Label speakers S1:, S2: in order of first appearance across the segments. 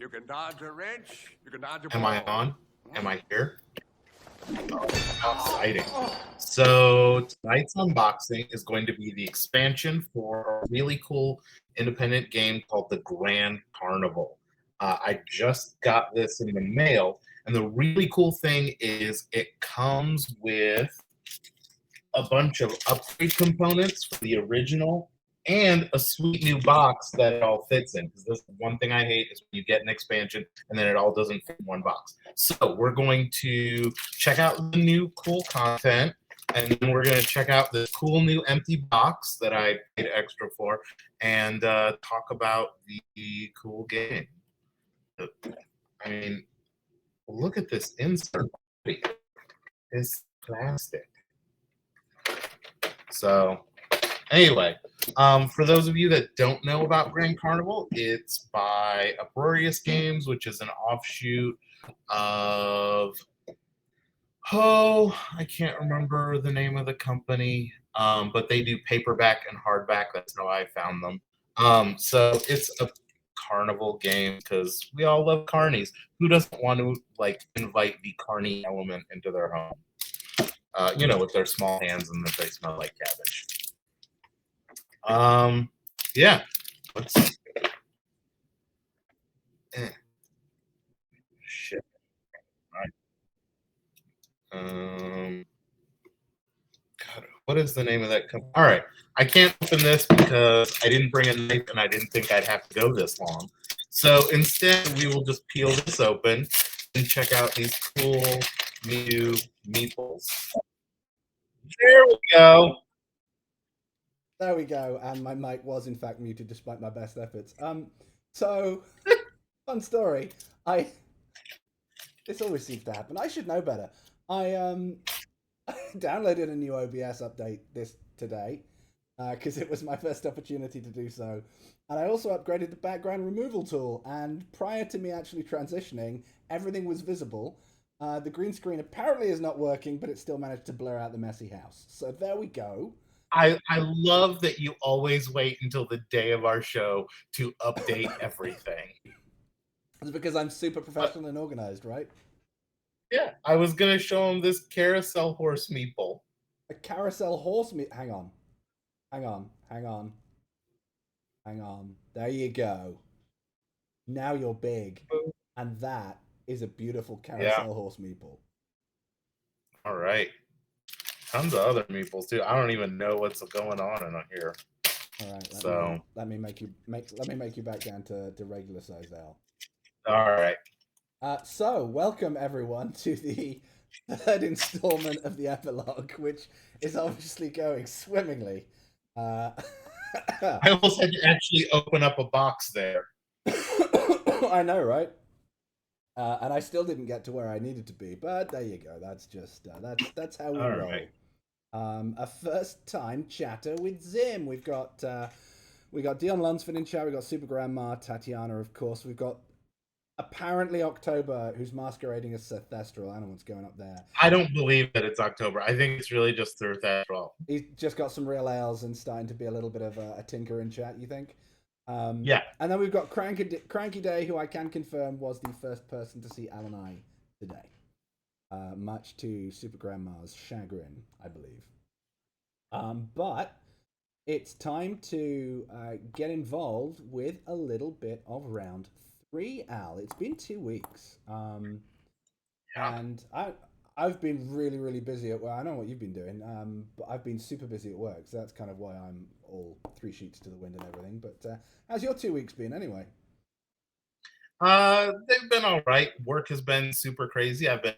S1: You can dodge a wrench. You can dodge a
S2: Am
S1: ball.
S2: I on? Am I here? How exciting. So tonight's unboxing is going to be the expansion for a really cool independent game called the Grand Carnival. I just got this in the mail, and the really cool thing is it comes with a bunch of upgrade components for the original and a sweet new box that it all fits in. Because this one thing I hate is when you get an expansion and then it all doesn't fit in one box. So we're going to check out the new cool content, and then we're going to check out this cool new empty box that I paid extra for, and talk about the cool game. I mean, look at this insert. It's plastic. So anyway, for those of you that don't know about Grand Carnival, it's by Uproarious Games, which is an offshoot of, I can't remember the name of the company, but they do paperback and hardback. That's how I found them. So it's a carnival game because we all love carnies. Who doesn't want to invite the carny element into their home? With their small hands and that they smell like cabbage. Yeah. Let's see. Shit. All right. God, what is the name of that company? All right. I can't open this because I didn't bring a knife and I didn't think I'd have to go this long. So instead, we will just peel this open and check out these cool new meeples. There we go.
S3: There we go, and my mic was in fact muted despite my best efforts. So fun story. This always seems to happen. I should know better. I downloaded a new OBS update today because it was my first opportunity to do so, and I also upgraded the background removal tool. And prior to me actually transitioning, everything was visible. The green screen apparently is not working, but it still managed to blur out the messy house. So there we go.
S2: I love that you always wait until the day of our show to update everything.
S3: It's because I'm super professional and organized, right?
S2: Yeah, I was going to show him this carousel horse meeple.
S3: A carousel horse meat. Hang on. There you go. Now you're big. And that is a beautiful carousel horse meeple.
S2: All right. Tons of other meeples too. I don't even know what's going on in here.
S3: All right. Let me make you back down to regular size Al.
S2: All right.
S3: So welcome everyone to the third installment of the epilogue, which is obviously going swimmingly.
S2: I almost had to actually open up a box there.
S3: I know, right? And I still didn't get to where I needed to be, but there you go. That's just that's how we roll. Right. A first time chatter with Zim. We got Dion Lunsford in chat. We got Super Grandma Tatiana, of course. We've got apparently October, who's masquerading as Sir Thestral. I don't know what's going up there.
S2: I don't believe that it's October. I think it's really just Sir Thestral.
S3: He's just got some real ales and starting to be a little bit of a tinker in chat, you think?
S2: Yeah.
S3: And then we've got Cranky Day, who I can confirm was the first person to see Al and I today. Much to Super Grandma's chagrin, I believe. But it's time to get involved with a little bit of round 3, Al. It's been 2 weeks. And I've been really, really busy at work. I know what you've been doing, but I've been super busy at work, so that's kind of why I'm all 3 sheets to the wind and everything. But how's your 2 weeks been anyway?
S2: They've been all right. Work has been super crazy. I've been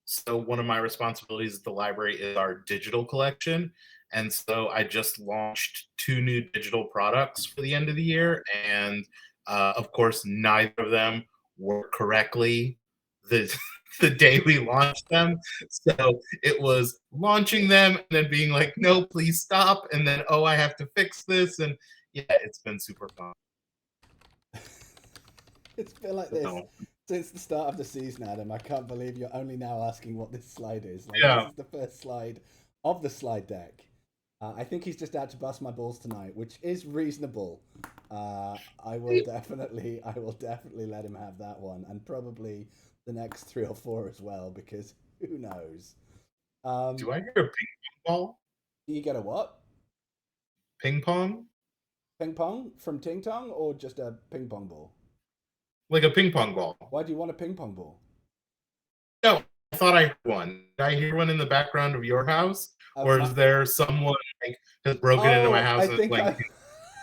S2: so one of my responsibilities at the library is our digital collection, and so I just launched 2 new digital products for the end of the year, and of course neither of them work correctly the day we launched them. So it was launching them and then being like, no, please stop, and then I have to fix this, and yeah, it's been super fun.
S3: It's been like this since the start of the season, Adam. I can't believe you're only now asking what this slide is. This is the first slide of the slide deck. I think he's just out to bust my balls tonight, which is reasonable. I will definitely let him have that one, and probably the next 3 or 4 as well, because who knows?
S2: Do I hear a ping pong ball?
S3: Do you get a what?
S2: Ping pong?
S3: Ping pong from Ting Tong, or just a ping pong ball?
S2: Like a ping pong ball.
S3: Why do you want a ping pong ball?
S2: No, I thought I heard one. Did I hear one in the background of your house?
S3: Of
S2: Or
S3: my...
S2: is there someone like has broken into my house and is playing?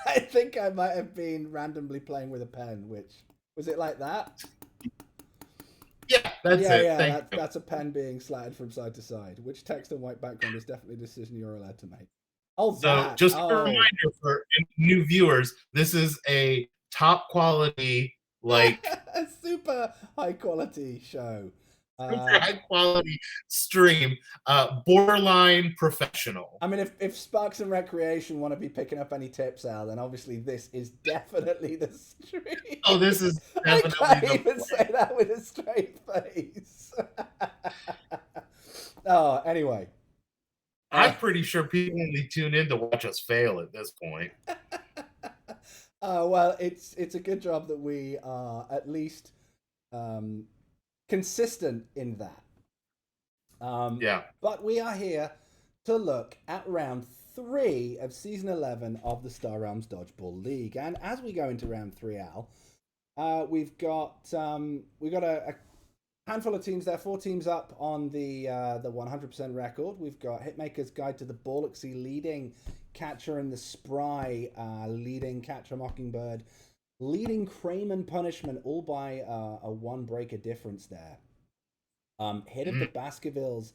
S3: I think I might have been randomly playing with a pen. Which was it like that?
S2: Yeah, that's
S3: Yeah,
S2: it.
S3: yeah,
S2: Thank you.
S3: that's a pen being slatted from side to side. Which text and white background is definitely a decision you're allowed to make. Oh,
S2: So just a reminder for new viewers, this is a top quality, like
S3: a super high quality show.
S2: super high quality stream, borderline professional.
S3: I mean, if Sparks and Recreation want to be picking up any tips, Al, then obviously this is definitely the stream.
S2: Oh, this is
S3: I
S2: definitely
S3: can't
S2: the
S3: even say that with a straight face. Oh, anyway.
S2: I'm pretty sure people only tune in to watch us fail at this point.
S3: Well, it's a good job that we are at least consistent in that.
S2: Yeah.
S3: But we are here to look at round 3 of season 11 of the Star Realms Dodgeball League, and as we go into round 3, Al, we've got a handful of teams there. 4 teams up on the 100% record. We've got Hitmaker's Guide to the Borloxy leading Catcher and the Spry, leading Catcher Mockingbird, leading Crane and Punishment, all by a 1 breaker difference there. Hit of the Baskervilles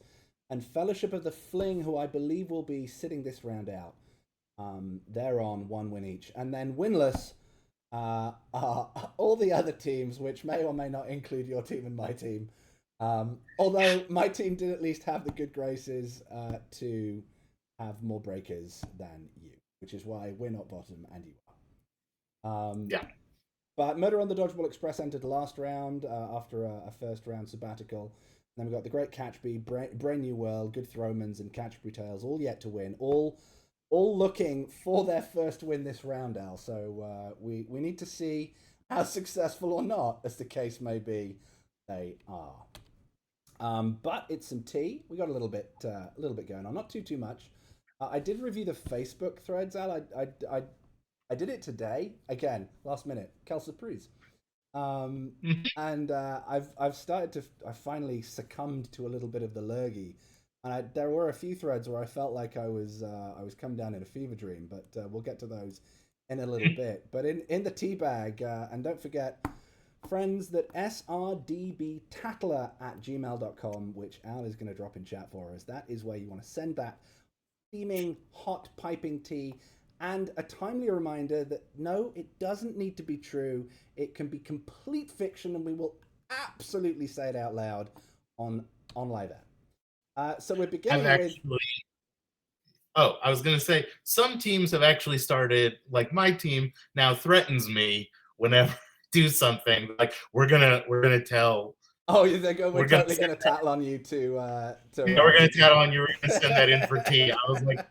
S3: and Fellowship of the Fling, who I believe will be sitting this round out. They're on 1 win each. And then winless are all the other teams, which may or may not include your team and my team. Although my team did at least have the good graces to have more breakers than you, which is why we're not bottom and you are.
S2: Yeah.
S3: But Murder on the Dodgeball Express entered the last round after a first round sabbatical. And then we've got the Great Catchbee, Brain New World, Good Throwmans, and Catchbee Tales, all yet to win, all looking for their first win this round, Al. So we need to see how successful or not, as the case may be, they are. But it's some tea. We got a little bit going on, not too much. I did review the Facebook threads, Al. I did it today again, last minute. Quelle surprise! And I finally succumbed to a little bit of the lurgy, and there were a few threads where I felt like I was coming down in a fever dream, but we'll get to those in a little bit. But in the tea bag, and don't forget, friends, that srdbtackler@gmail.com, which Al is going to drop in chat for us. That is where you want to send that steaming hot piping tea. And a timely reminder that no, it doesn't need to be true. It can be complete fiction, and we will absolutely say it out loud on live air. So we're beginning with.
S2: Oh, I was going to say, some teams have actually started, like my team now threatens me whenever I do something. Like we're gonna tell.
S3: Oh, you think we're totally gonna tattle on you to
S2: yeah, we're gonna tattle on you. We're gonna send that in for tea. I was like.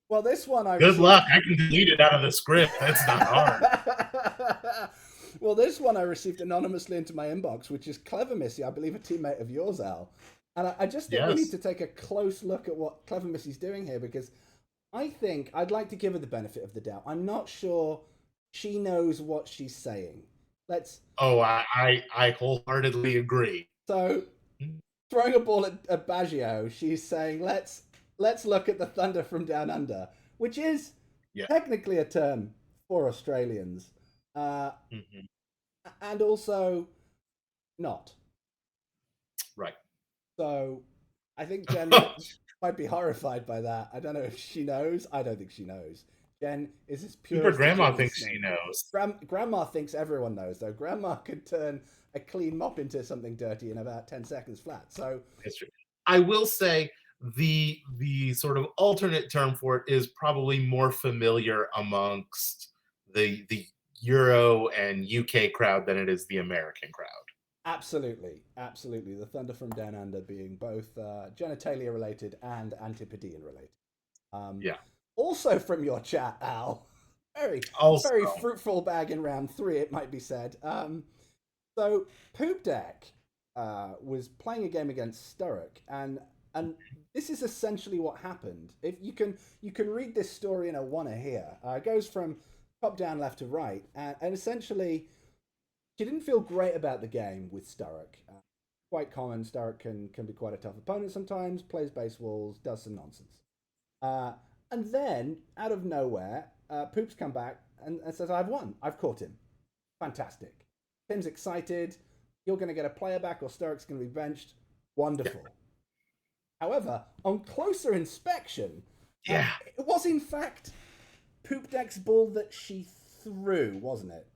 S3: Well, this one
S2: Good luck. I can delete it out of the script. That's not
S3: hard. Well, this one I received anonymously into my inbox, which is Clever Missy, I believe a teammate of yours, Al. And I just think we need to take a close look at what Clever Missy's doing here, because I think I'd like to give her the benefit of the doubt. I'm not sure she knows what she's saying.
S2: Oh, I wholeheartedly agree.
S3: So, throwing a ball at Baggio, she's saying, let's look at the thunder from down under, which is technically a term for Australians, and also not.
S2: Right.
S3: So I think Jen might be horrified by that. I don't know if she knows. I don't think she knows. Jen is as pure.
S2: Her grandma thinks she knows.
S3: Grandma thinks everyone knows, though. Grandma could turn a clean mop into something dirty in about 10 seconds flat. So
S2: that's true. I will say the sort of alternate term for it is probably more familiar amongst the Euro and UK crowd than it is the American crowd.
S3: Absolutely. The thunder from down under being both genitalia related and Antipodean related. Also from your chat, Al, very,
S2: Also,
S3: very fruitful bag in round 3, it might be said. So Poop Deck was playing a game against Sturrock, and this is essentially what happened. If you can read this story in a wanna here. It goes from top down, left to right, and essentially she didn't feel great about the game with Sturrock. Quite common. Sturrock can be quite a tough opponent sometimes. Plays base walls, does some nonsense. Uh, and then, out of nowhere, Poop's come back and says, I've won. I've caught him. Fantastic. Tim's excited. You're going to get a player back or Sturrock's going to be benched. Wonderful. Yeah. However, on closer inspection, it was in fact Poop Deck's ball that she threw, wasn't it?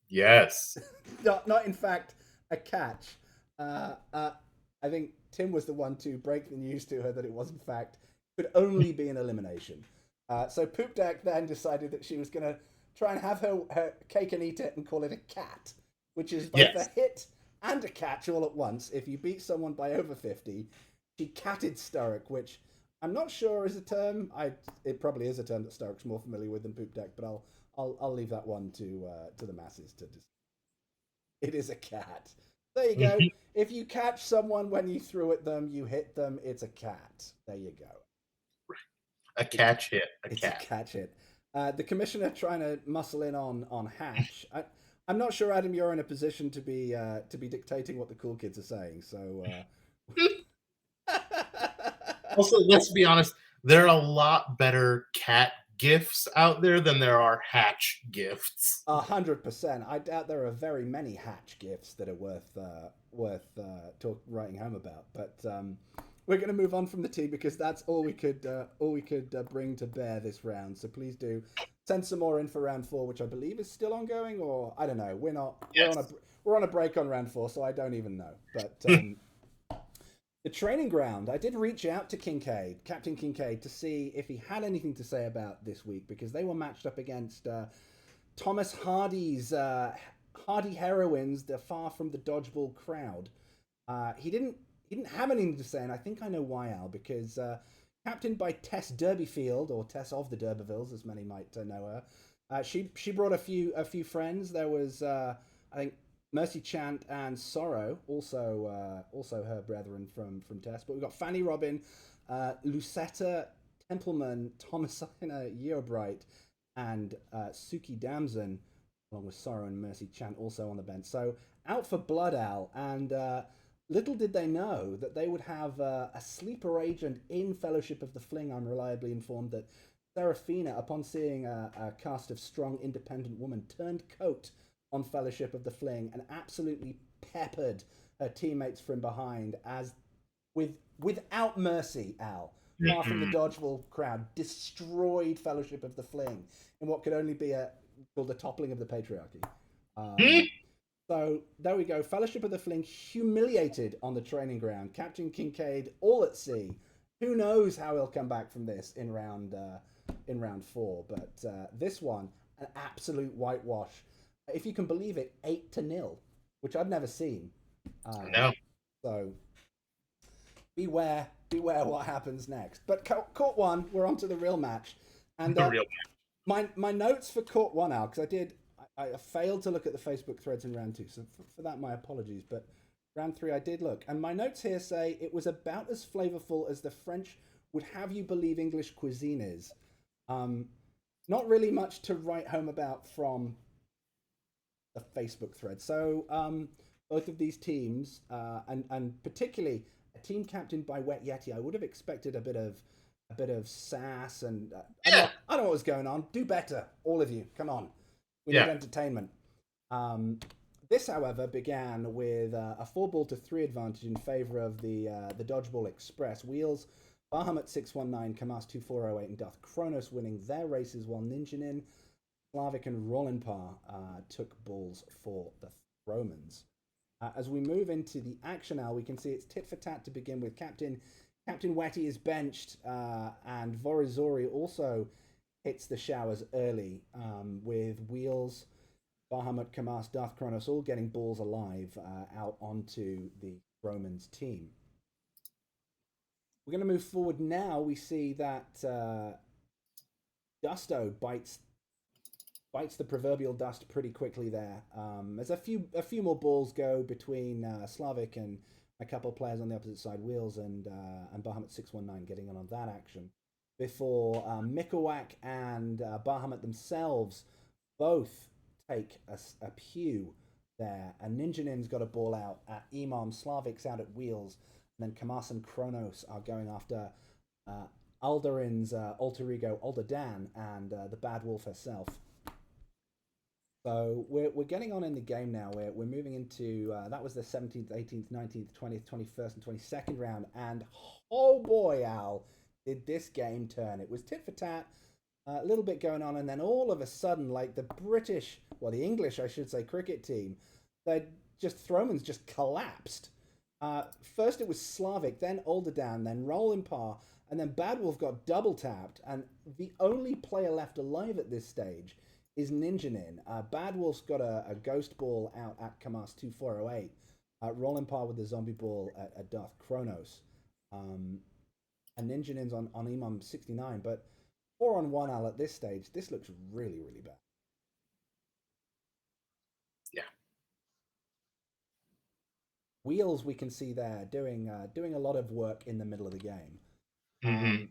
S2: Yes.
S3: not in fact a catch. I think Tim was the one to break the news to her that it was in fact could only be an elimination. So Poop Deck then decided that she was going to try and have her cake and eat it and call it a cat, which is both a hit and a catch all at once. If you beat someone by over 50, she catted Sturrock, which I'm not sure is a term. It probably is a term that Sturrock's more familiar with than Poop Deck, but I'll leave that one to the masses to decide. It is a cat. There you go. If you catch someone when you threw at them, you hit them, it's a cat. There you go.
S2: A catch hit.
S3: It's a catch hit. The commissioner trying to muscle in on Hatch. I'm not sure, Adam, you're in a position to be dictating what the cool kids are saying. So.
S2: Also, let's be honest. There are a lot better cat gifts out there than there are Hatch gifts.
S3: 100%. I doubt there are very many Hatch gifts that are worth writing home about. But we're going to move on from the tea because that's all we could bring to bear this round. So please do send some more in for round 4, which I believe is still ongoing, or I don't know. We're not. Yes. We're on a break on round 4, so I don't even know. But the training ground. I did reach out to Captain Kincaid, to see if he had anything to say about this week because they were matched up against Thomas Hardy's Hardy Heroines. They're far from the Dodgeball crowd. He didn't have anything to say, and I think I know why, Al, because captained by Tess Derbyfield, or Tess of the D'Urbervilles, as many might know her. She brought a few friends. There was I think Mercy Chant and Sorrow, also her brethren from Tess. But we've got Fanny Robin, Lucetta Templeman, Thomasina Yeobright, and Suki Damson, along with Sorrow and Mercy Chant, also on the bench. So out for Blood Al, and little did they know that they would have a sleeper agent in Fellowship of the Fling. I'm reliably informed that Serafina, upon seeing a cast of strong, independent women, turned coat on Fellowship of the Fling and absolutely peppered her teammates from behind, as without mercy, Al, far from the Dodgeball crowd, destroyed Fellowship of the Fling in what could only be called a toppling of the patriarchy. So there we go. Fellowship of the Fling humiliated on the training ground. Captain Kincaid all at sea. Who knows how he'll come back from this in round 4? But this one, an absolute whitewash. If you can believe it, 8-0, which I've never seen.
S2: No.
S3: So beware what happens next. But Court 1, we're on to the real match. And
S2: the real match.
S3: My notes for Court 1, Al, because I failed to look at the Facebook threads in round 2, so for that my apologies. But round 3 I did look, and my notes here say it was about as flavorful as the French would have you believe English cuisine is. Not really much to write home about from the Facebook thread. So both of these teams, and particularly a team captained by Wet Yeti, I would have expected a bit of sass and I don't know what was going on. Do better, all of you. Come on, we need entertainment. This, however, began with a 4-ball-to-3 advantage in favor of the Dodgeball Express. Wheels, Bahamut 619, Kamas 2408, and Duth Kronos winning their races, while Ninjanin, Slavic, and Rollinpar took balls for the Romans. As we move into the action now, we can see it's tit for tat to begin with. Captain Wetty is benched, and Vorizori also hits the showers early, with Wheels, Bahamut, Kamas, Darth Kronos all getting balls alive out onto the Romans team. We're going to move forward now. We see that Gusto bites bites the proverbial dust pretty quickly there. There's a few more balls go between Slavic and a couple of players on the opposite side, Wheels and Bahamut 619 getting on that action before Mikawak and Bahamut themselves both take a pew there. And Ninjanin's got a ball out at Imam, Slavic's out at Wheels, and then Kamas and Kronos are going after Aldarin's alter ego, Alderdan, and the Bad Wolf herself. So we're getting on in the game now. We're moving into that was the 17th, 18th, 19th, 20th, 21st, and 22nd round, and oh boy, Al, did this game turn! It was tit for tat, a little bit going on, and then all of a sudden, like the English, I should say, cricket team, Throwman's just collapsed. First it was Slavic, then Alderdan, then Rollin-Par, and then Bad Wolf got double tapped, and the only player left alive at this stage is Ninjanin. Bad Wolf's got a ghost ball out at Kamas 2408. Rollin-Par with the zombie ball at Darth Kronos. And Ninjanin's on Imam 69, but 4-on-1 Al at this stage, this looks really, really bad.
S2: Yeah.
S3: Wheels we can see there doing a lot of work in the middle of the game.
S2: Mm-hmm.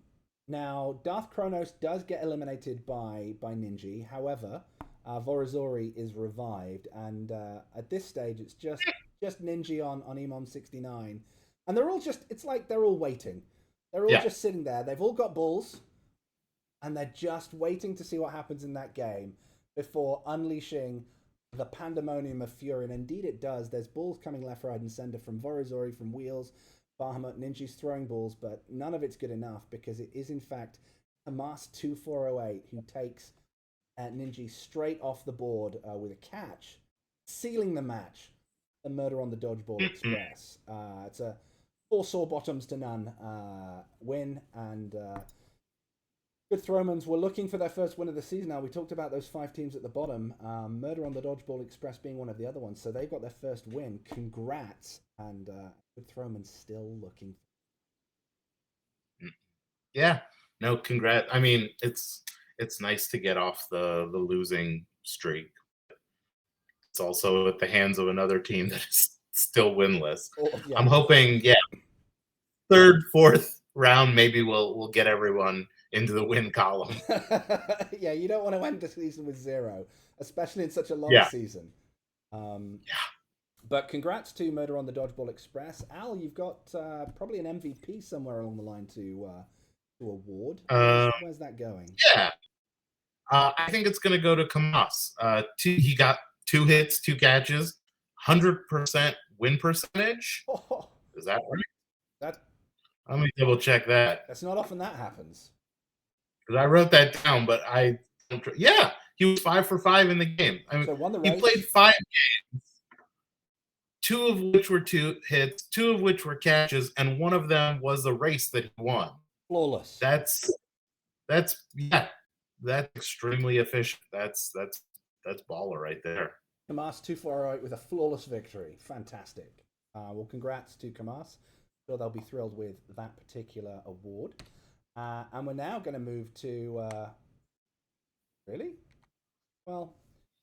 S3: Now, Darth Kronos does get eliminated by Ninji. However, Vorazori is revived, and at this stage, it's just Ninji on Imam 69, and they're all it's like they're all waiting. They're all just sitting there. They've all got balls, and they're just waiting to see what happens in that game before unleashing the pandemonium of fury. And indeed, it does. There's balls coming left, right, and center from Vorazori, from Wheels. Bahamut, Ninji's throwing balls, but none of it's good enough because it is in fact Hamas 2408 who takes Ninji straight off the board with a catch, sealing the match. The murder on the Dodgeball Express. It's a 4 sore bottoms to none win, and good Throwmans were looking for their first win of the season. Now, we talked about those 5 teams at the bottom, Murder on the Dodgeball Express being one of the other ones, so they got their first win. Congrats, and good Throwmans still looking.
S2: Yeah, no, congrats. I mean, it's nice to get off the losing streak. It's also at the hands of another team that is still winless. Oh, yeah. I'm hoping, third, fourth round, maybe we'll get everyone into the win column.
S3: Yeah, you don't want to end the season with 0, especially in such a long season. But congrats to Murder on the Dodgeball Express. Al, you've got probably an MVP somewhere along the line to award. Where's that going?
S2: Yeah. I think it's going to go to Kamas. He got 2 hits, 2 catches, 100% win percentage. Oh. Is that right? Let me double check that.
S3: That's not often that happens.
S2: Because I wrote that down, but he was 5 for 5 in the game. I mean, so he played 5 games, 2 of which were 2 hits, 2 of which were catches, and 1 of them was a race that he won.
S3: Flawless.
S2: That's extremely efficient. That's baller right there.
S3: Kamas 2408 with a flawless victory. Fantastic. Well, congrats to Kamas. Sure they'll be thrilled with that particular award. And we're now going to move to... Really? Well,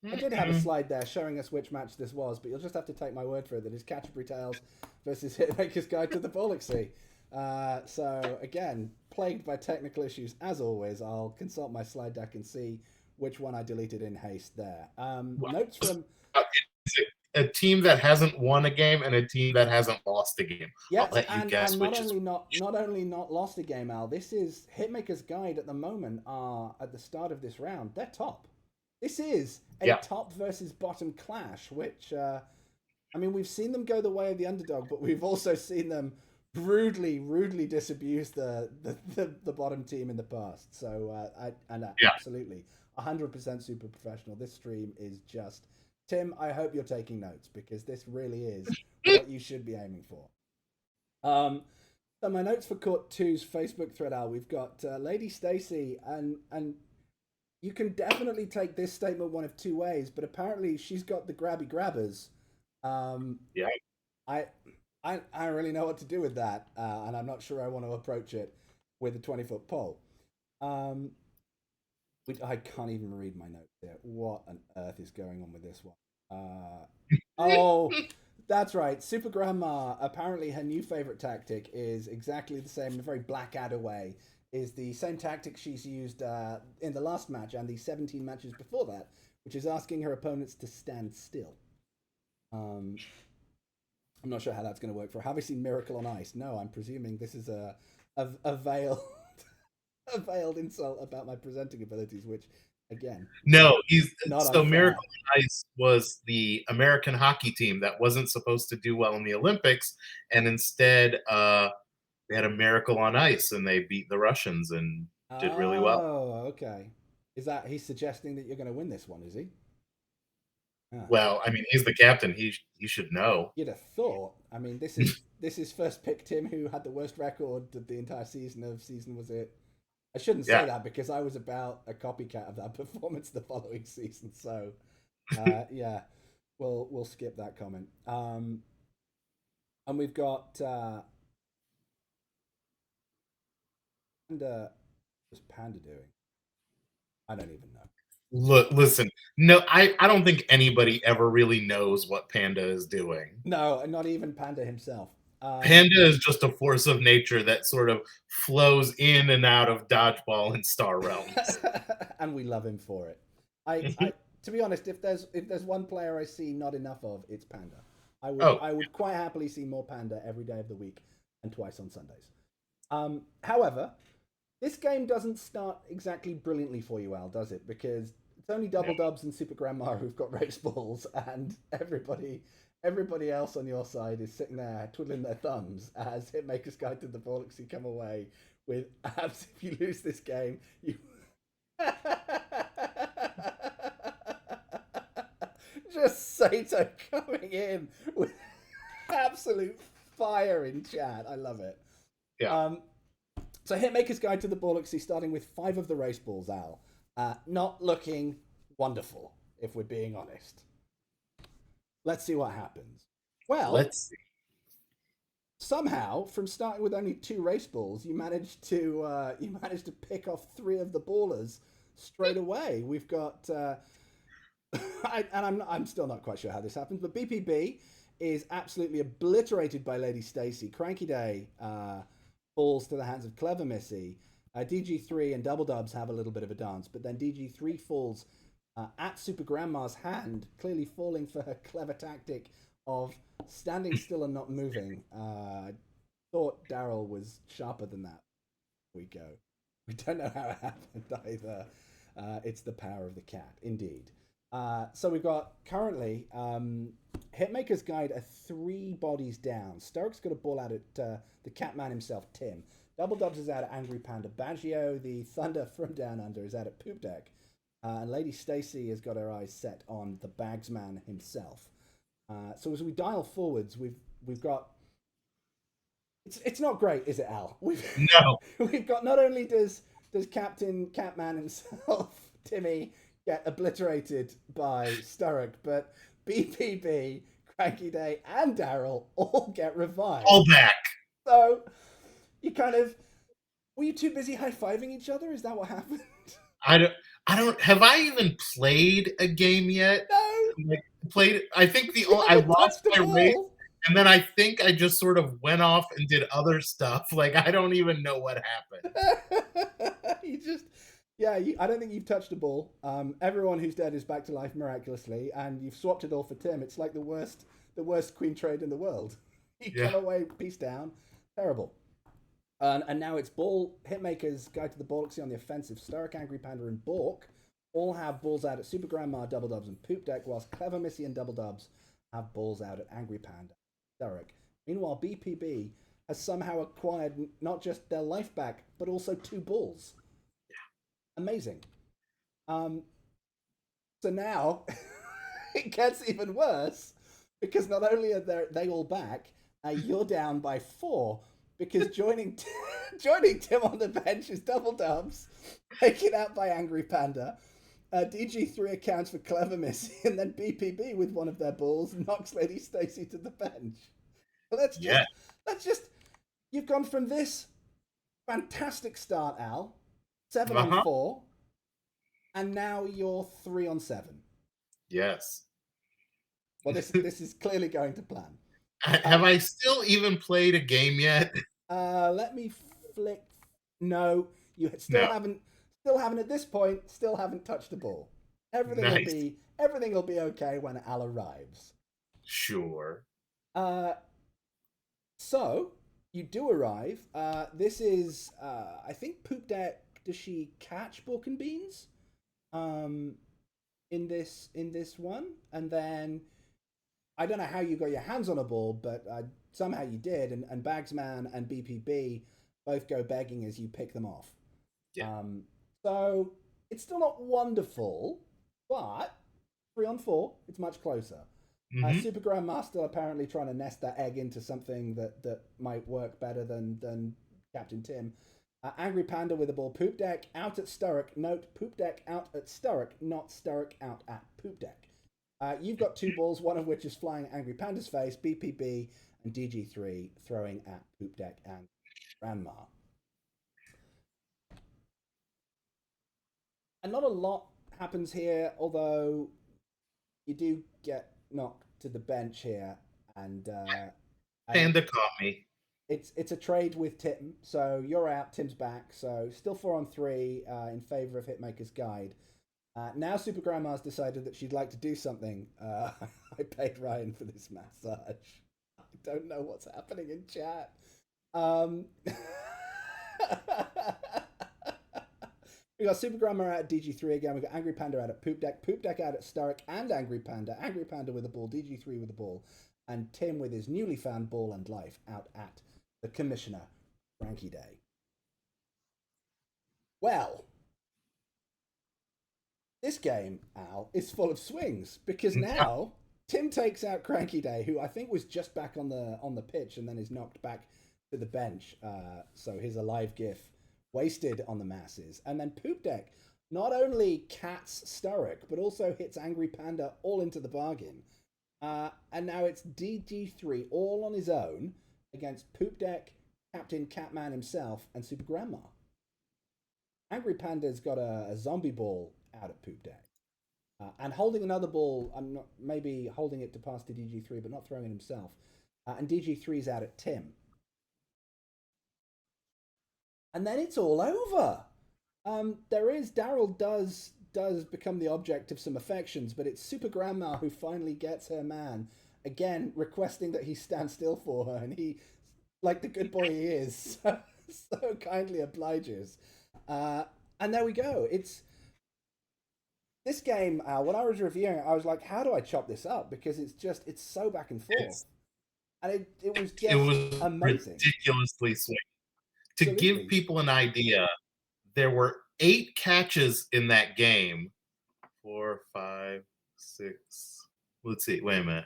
S3: I did have a slide there showing us which match this was, but you'll just have to take my word for it that it's Catchup Tales versus Hitmaker's Guide to the Galaxy. So, again, plagued by technical issues, as always. I'll consult my slide deck and see which one I deleted in haste there. Notes from...
S2: A team that hasn't won a game and a team that hasn't lost a game.
S3: Yes, I'll let you guess which is... not only not lost a game, Al, this is Hitmaker's Guide at the moment are, at the start of this round, they're top. This is a top versus bottom clash, which, I mean, we've seen them go the way of the underdog, but we've also seen them rudely disabuse the bottom team in the past. So, absolutely, 100% super professional. This stream is just... Tim, I hope you're taking notes because this really is what you should be aiming for. So my notes for Court 2's Facebook thread are, we've got Lady Stacy, and you can definitely take this statement one of 2 ways, but apparently she's got the grabby grabbers. I don't really know what to do with that, and I'm not sure I want to approach it with a 20-foot pole. I can't even read my notes here. What on earth is going on with this one? Oh, that's right. Super Grandma, apparently her new favorite tactic is exactly the same in a very Blackadder way. Is the same tactic she's used in the last match and the 17 matches before that, which is asking her opponents to stand still. I'm not sure how that's going to work for her. Have I seen Miracle on Ice? No, I'm presuming this is a veiled a veiled insult about my presenting abilities, which again,
S2: No, he's
S3: not
S2: so
S3: unfair.
S2: Miracle on Ice was the American hockey team that wasn't supposed to do well in the Olympics, and instead they had a Miracle on Ice and they beat the Russians and did really well.
S3: Oh, okay. Is that he's suggesting that you're going to win this one? Is he? Ah.
S2: Well, I mean, he's the captain. He should know.
S3: You'd have thought. I mean, this is first pick Tim, who had the worst record of the entire season. Was it? I shouldn't say
S2: Yeah.
S3: that because I was about a copycat of that performance the following season. So, yeah, we'll skip that comment. And we've got Panda. What's Panda doing? I don't even know.
S2: Look, listen. No, I don't think anybody ever really knows what Panda is doing.
S3: No, not even Panda himself.
S2: Panda is just a force of nature that sort of flows in and out of Dodgeball and Star Realms.
S3: And we love him for it. I to be honest, if there's one player I see not enough of, it's Panda. I would quite happily see more Panda every day of the week and twice on Sundays. However, this game doesn't start exactly brilliantly for you, Al, does it? Because it's only Double Dubs and Super Grandma who've got race balls, and everybody else on your side is sitting there twiddling their thumbs as Hitmaker's Guide to the Galaxy come away with abs. If you lose this game, you just Sato coming in with absolute fire in chat. I love it.
S2: Yeah.
S3: So Hitmaker's Guide to the Galaxy, starting with 5 of the race balls, Al. Not looking wonderful, if we're being honest. Let's see what happens. Well,
S2: let's see.
S3: Somehow, from starting with only 2 race balls, you managed to pick off 3 of the ballers straight away. We've got, I'm still not quite sure how this happens, but BPB is absolutely obliterated by Lady Stacy. Cranky Day falls to the hands of Clever Missy. DG3 and Double Dubs have a little bit of a dance, but then DG3 falls at Super Grandma's hand, clearly falling for her clever tactic of standing still and not moving. I thought Daryl was sharper than that. We go. We don't know how it happened either. It's the power of the cat, indeed. So we've got currently Hitmaker's Guide are 3 bodies down. Starrick's got a ball out at the Catman himself, Tim. Double Dubs is out at Angry Panda. Baggio, the Thunder from Down Under, is out at Poop Deck. And Lady Stacy has got her eyes set on the Bagsman himself. So as we dial forwards, we've got. It's not great, is it, Al?
S2: No.
S3: We've got, not only does Captain Catman himself, Timmy, get obliterated by Sturrock, but BPB, Cranky Day, and Daryl all get revived.
S2: All back.
S3: So you kind of, were you too busy high-fiving each other? Is that what happened?
S2: I don't. Have I even played a game yet?
S3: No.
S2: I think I lost my race, and then I think I just sort of went off and did other stuff. Like, I don't even know what happened.
S3: I don't think you've touched a ball. Everyone who's dead is back to life miraculously, and you've swapped it all for Tim. It's like the worst queen trade in the world. You come away, peace down, terrible. And now it's ball Hitmaker's Guide to the Galaxy on the offensive. Stark, Angry Panda, and Bork all have balls out at Super Grandma, Double Dubs, and Poop Deck, whilst Clever Missy and Double Dubs have balls out at Angry Panda, Stark. Meanwhile, BPB has somehow acquired not just their life back, but also 2 balls. Amazing. So now it gets even worse, because not only are they all back, you're down by 4, because joining Tim on the bench is Double Dubs, taken out by Angry Panda. DG3 accounts for Clever Missy, and then BPB with one of their balls knocks Lady Stacy to the bench. Let's just you've gone from this fantastic start, Al, 7 on 4, And now you're 3 on 7.
S2: Yes.
S3: Well, this is clearly going to plan.
S2: Have I still even played a game yet?
S3: Let me flick. No, you
S2: No.
S3: haven't at this point. Still haven't touched the ball. Everything will be okay when Al arrives.
S2: Sure.
S3: So you do arrive. This is I think Poop Deck. Does she catch Pork and Beans? In this one, and then I don't know how you got your hands on a ball, but somehow you did, and Bagsman and BPB both go begging as you pick them off.
S2: Yeah.
S3: So it's still not wonderful, but 3 on 4, it's much closer. Super Grandmaster apparently trying to nest that egg into something that might work better than Captain Tim. Angry Panda with the ball. Poop Deck out at Sturrock. Note, Poop Deck out at Sturrock, not Sturrock out at Poop Deck. You've got 2 balls, one of which is flying at Angry Panda's face. BPB and DG3 throwing at Poop Deck and Grandma. And not a lot happens here, although you do get knocked to the bench here, and
S2: Panda caught me.
S3: It's a trade with Tim, so you're out. Tim's back, so still 4 on 3 in favor of Hitmaker's Guide. Now Super Grandma's decided that she'd like to do something. I paid Ryan for this massage. I don't know what's happening in chat. We got Super Grandma out at DG3 again. We got Angry Panda out at Poop Deck out at Sturrock and Angry Panda with the ball, DG3 with the ball, and Tim with his newly found ball and life out at the Commissioner, Frankie Day. Well, this game, Al, is full of swings because now Tim takes out Cranky Day, who I think was just back on the pitch and then is knocked back to the bench. So his alive gif wasted on the masses. And then Poop Deck not only cats Sturrock, but also hits Angry Panda all into the bargain. And now it's DG3 all on his own against Poop Deck, Captain Catman himself, and Super Grandma. Angry Panda's got a zombie ball out at Poop Deck. And holding another ball, maybe holding it to pass to DG3, but not throwing it himself. And DG3's out at Tim. And then it's all over. Daryl does become the object of some affections, but it's Super Grandma who finally gets her man, again requesting that he stand still for her, and he, like the good boy he is, so kindly obliges. And there we go. It's this game. When I was reviewing it, I was like, how do I chop this up? Because it's so back and forth. And it was just amazing.
S2: Ridiculously sweet. To give people an idea, there were 8 catches in that game. 4, 5, 6. Let's see. Wait a minute.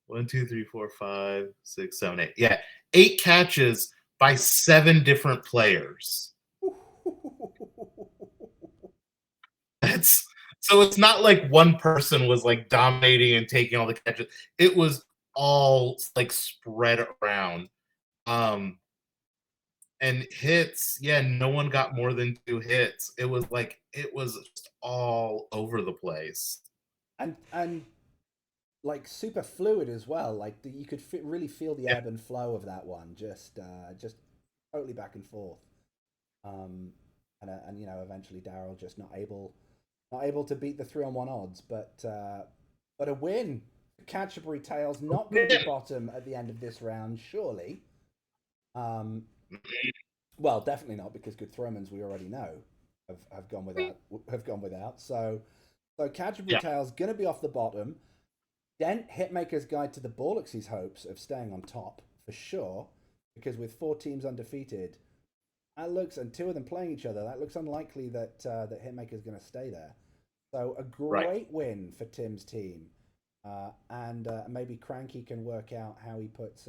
S2: 1, 2, 3, 4, 5, 6, 7, 8. Yeah, 8 catches by 7 different players. So it's not like one person was like dominating and taking all the catches. It was all like spread around. And hits, no one got more than 2 hits. It was just all over the place.
S3: And like super fluid as well. Like you could really feel the ebb and flow of that one. Just totally back and forth. And you know, eventually Daryl just not able to beat the 3-on-1 odds, but a win. Catchup Tails not going to be bottom at the end of this round, surely. Well, definitely not, because good throwmans we already know have gone without. So Catchup Tails going to be off the bottom. Dent Hitmaker's Guide to the Borluxy's hopes of staying on top for sure, because with 4 teams undefeated, and 2 of them playing each other, that looks unlikely that Hitmaker's going to stay there. So a great win for Tim's team, and maybe Cranky can work out how he puts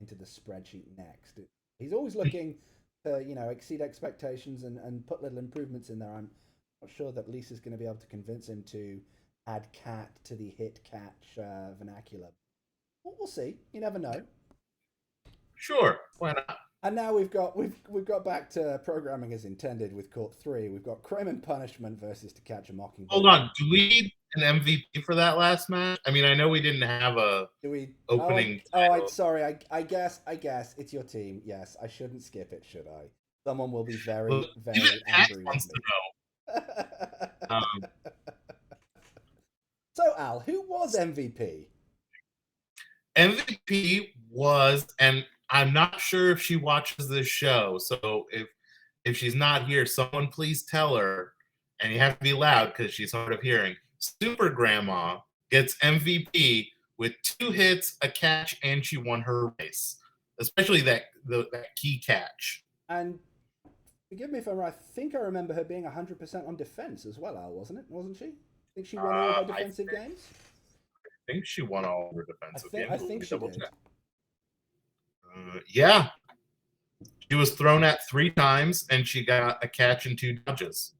S3: into the spreadsheet next. He's always looking to exceed expectations and put little improvements in there. I'm not sure that Lisa's going to be able to convince him to add cat to the hit catch vernacular. We'll see. You never know.
S2: Sure, why not?
S3: And now we've got back to programming as intended with Court 3. We've got Crime and Punishment versus To Catch a Mockingbird.
S2: Hold on. Do we need an MVP for that last match? I mean, I know we didn't have a
S3: Do we
S2: opening.
S3: Sorry. I guess it's your team. Yes, I shouldn't skip it, should I? Someone will be very angry with me. So Al, who was MVP?
S2: MVP was, and I'm not sure if she watches this show, so if she's not here, someone please tell her, and you have to be loud because she's hard of hearing. Super Grandma gets MVP with 2 hits, a catch, and she won her race. Especially that key catch.
S3: And forgive me if I'm right, I think I remember her being 100% on defense as well, Al, wasn't she? I think she won all her defensive games?
S2: I think she won all her defensive games.
S3: I think she did.
S2: Yeah. She was thrown at 3 times, and she got a catch and 2 dodges.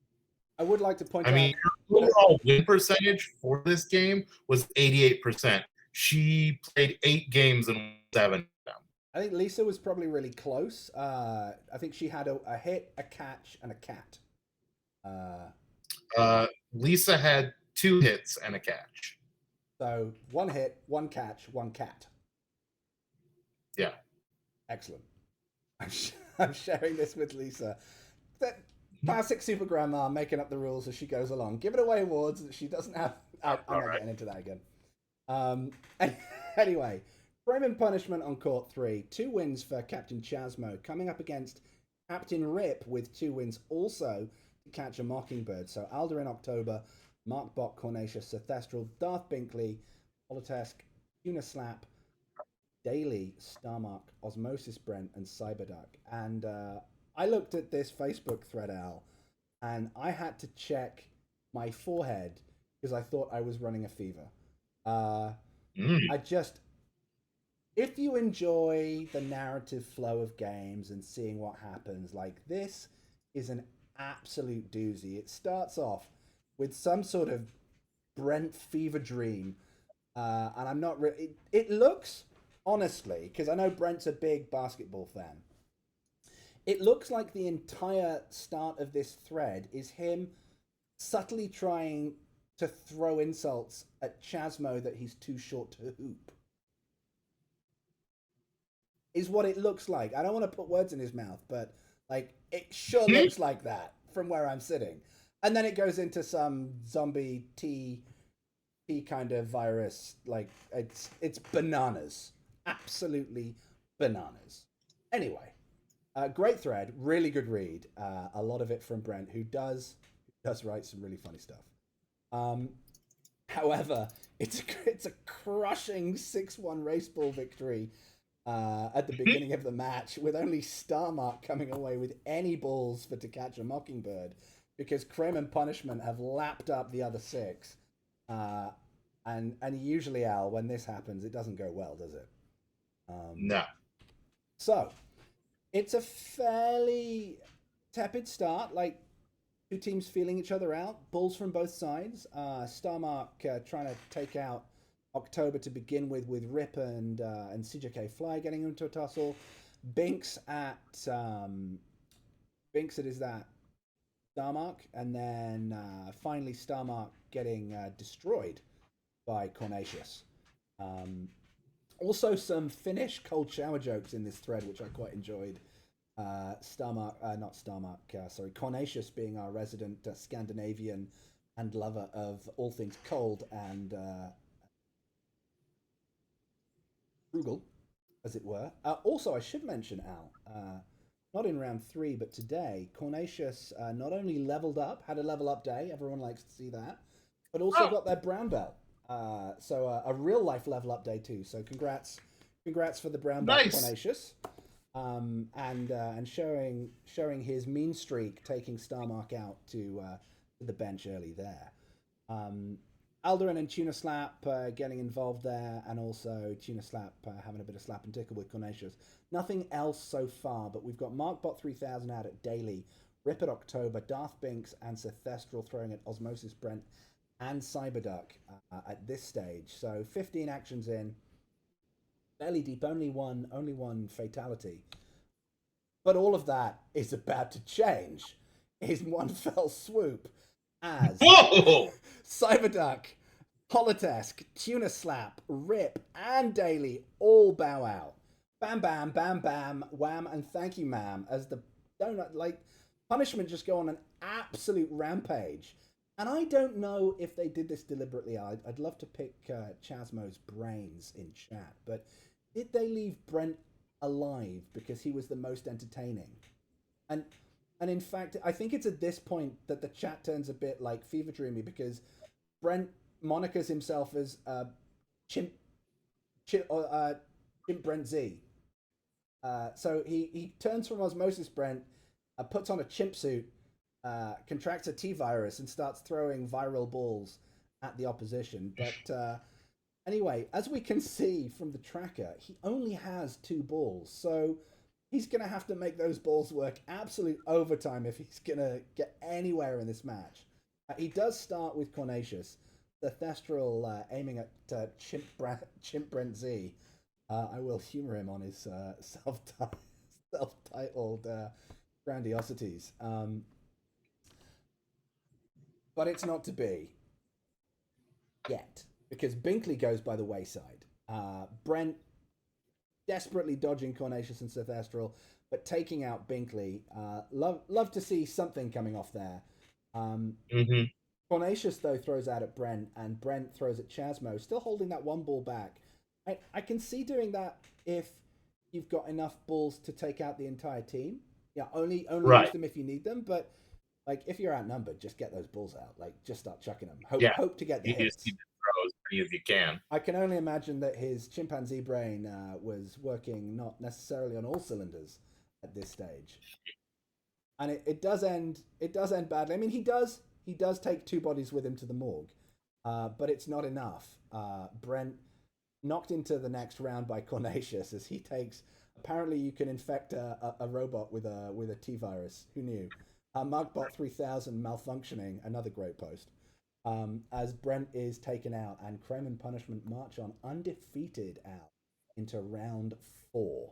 S3: I would like to point out...
S2: I mean, her overall win percentage for this game was 88%. She played 8 games and won 7 of them.
S3: I think Lisa was probably really close. I think she had a hit, a catch, and a cat.
S2: Lisa had 2 hits and a catch.
S3: So 1 hit, 1 catch, 1 cat.
S2: Yeah.
S3: Excellent. I'm sharing this with Lisa. That classic Super Grandma making up the rules as she goes along, giving away awards that she doesn't have. I'm not getting into that again. Anyway, Crime and Punishment on Court 3. 2 wins for Captain Chasmo, coming up against Captain Rip with 2 wins also to Catch a Mockingbird. So Alder in October, Mark Bot, Cornatius, Sethestral, Darth Binkley, Holotask, Tuna Slap, Daily, Starmark, Osmosis Brent, and Cyberduck. And I looked at this Facebook thread, Al, and I had to check my forehead because I thought I was running a fever. If you enjoy the narrative flow of games and seeing what happens, like, this is an absolute doozy. It starts off with some sort of Brent fever dream, and I'm not really... It looks, honestly, because I know Brent's a big basketball fan, it looks like the entire start of this thread is him subtly trying to throw insults at Chasmo that he's too short to hoop. Is what it looks like. I don't want to put words in his mouth, but like, it sure looks like that from where I'm sitting. And then it goes into some zombie T kind of virus. Like, it's bananas. Absolutely bananas. Anyway, great thread, really good read. A lot of it from Brent, who does write some really funny stuff. However, it's a crushing 6-1 race ball victory at the beginning of the match, with only Starmark coming away with any balls for To Catch a Mockingbird, because Crime and Punishment have lapped up the other 6. And usually, Al, when this happens, it doesn't go well, does it?
S2: No.
S3: So, it's a fairly tepid start, like 2 teams feeling each other out, balls from both sides. Starmark trying to take out October to begin with Rip and CJK Fly getting into a tussle. Binks at is that Starmark, and then finally Starmark getting destroyed by Cornatius. Also some Finnish cold shower jokes in this thread, which I quite enjoyed. Cornatius being our resident Scandinavian and lover of all things cold and frugal, as it were. Also, I should mention, Al, not in round 3, but today, Cornatius not only leveled up, had a level up day, everyone likes to see that, but also got their brown belt. So a real life level up day too. So congrats for the brown belt, Cornatius. And showing his mean streak, taking Starmark out to the bench early there. Alderan and Tuna Slap getting involved there, and also Tuna Slap having a bit of slap and tickle with Cornatius. Nothing else so far, but we've got MarkBot 3000 out at Daily, Rip at October, Darth Binks and Sethestral throwing at Osmosis Brent and Cyberduck at this stage. So 15 actions in, fairly deep, only one fatality. But all of that is about to change in one fell swoop as
S2: Whoa!
S3: Cyberduck, Holodesk, Tuna Slap, Rip, and Daily all bow out. Bam, bam, bam, bam, wham, and thank you, ma'am, as the donut, like, punishment just go on an absolute rampage. And I don't know if they did this deliberately. I'd love to pick Chasmo's brains in chat, but did they leave Brent alive because he was the most entertaining? And in fact, I think it's at this point that the chat turns a bit like fever dreamy, because Brent monikers himself as Chimp Brent Z. So he turns from Osmosis Brent, puts on a chimp suit, contracts a T-virus, and starts throwing viral balls at the opposition. But anyway, as we can see from the tracker, he only has 2 balls. So he's going to have to make those balls work absolute overtime if he's going to get anywhere in this match. He does start with Cornatius, the Thestral aiming at Chimp Brent Z. I will humor him on his self-titled grandiosities. But it's not to be yet, because Binkley goes by the wayside. Brent desperately dodging Cornatius and Sith Estral, but taking out Binkley. Love to see something coming off there. Cornatius, though, throws out at Brent, and Brent throws at Chasmo, still holding that 1 ball back. I can see doing that if you've got enough balls to take out the entire team. Yeah, only use them if you need them, but like, if you're outnumbered, just get those balls out. Like, just start chucking them. Hope to get the hits.
S2: You just need to throw as many as you can.
S3: I can only imagine that his chimpanzee brain was working not necessarily on all cylinders at this stage, and it does end badly. I mean, he does take 2 bodies with him to the morgue, but it's not enough. Brent knocked into the next round by Cornatius as he takes. Apparently, you can infect a robot with a T-virus. Who knew? Markbot 3000 malfunctioning, another great post. As Brent is taken out, and Creme and Punishment march on undefeated out into round 4.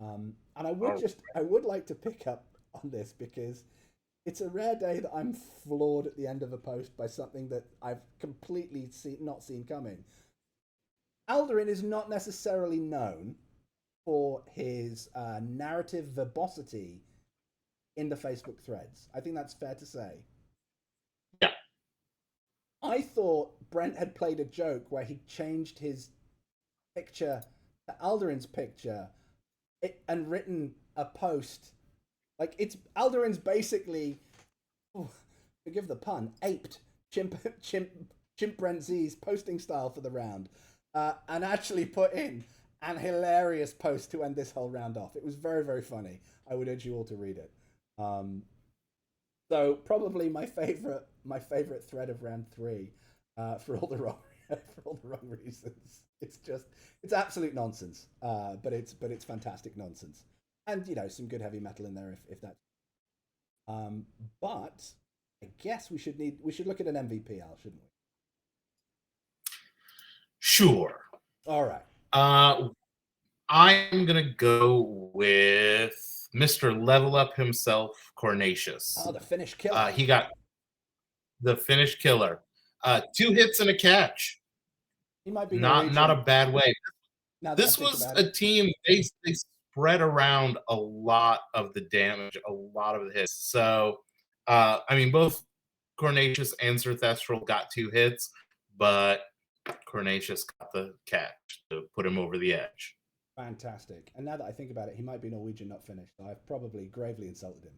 S3: And I would like to pick up on this, because it's a rare day that I'm floored at the end of a post by something that I've completely not seen coming. Alduin is not necessarily known for his narrative verbosity in the Facebook threads. I think that's fair to say.
S2: Yeah.
S3: I thought Brent had played a joke where he changed his picture to Alduin's picture and written a post. Like, it's Alduin's basically, forgive the pun, aped Chimp Brent Z's posting style for the round, and actually put in an hilarious post to end this whole round off. It was very, very funny. I would urge you all to read it. So probably my favorite thread of round 3, for all the wrong reasons. It's absolute nonsense. But it's fantastic nonsense, and some good heavy metal in there if that. But I guess we should look at an MVP, Al, shouldn't we?
S2: Sure.
S3: All right.
S2: I'm gonna go with Mr. Level Up himself, Cornatius.
S3: Oh, the Finnish killer.
S2: He got the Finnish killer. 2 hits and a catch.
S3: He might be
S2: not a bad way. This was a team. They spread around a lot of the damage, a lot of the hits. So, I mean, both Cornatius and Zerthestral got 2 hits, but Cornatius got the catch to put him over the edge.
S3: Fantastic. And now that I think about it, he might be Norwegian, not Finnish. So I've probably gravely insulted him.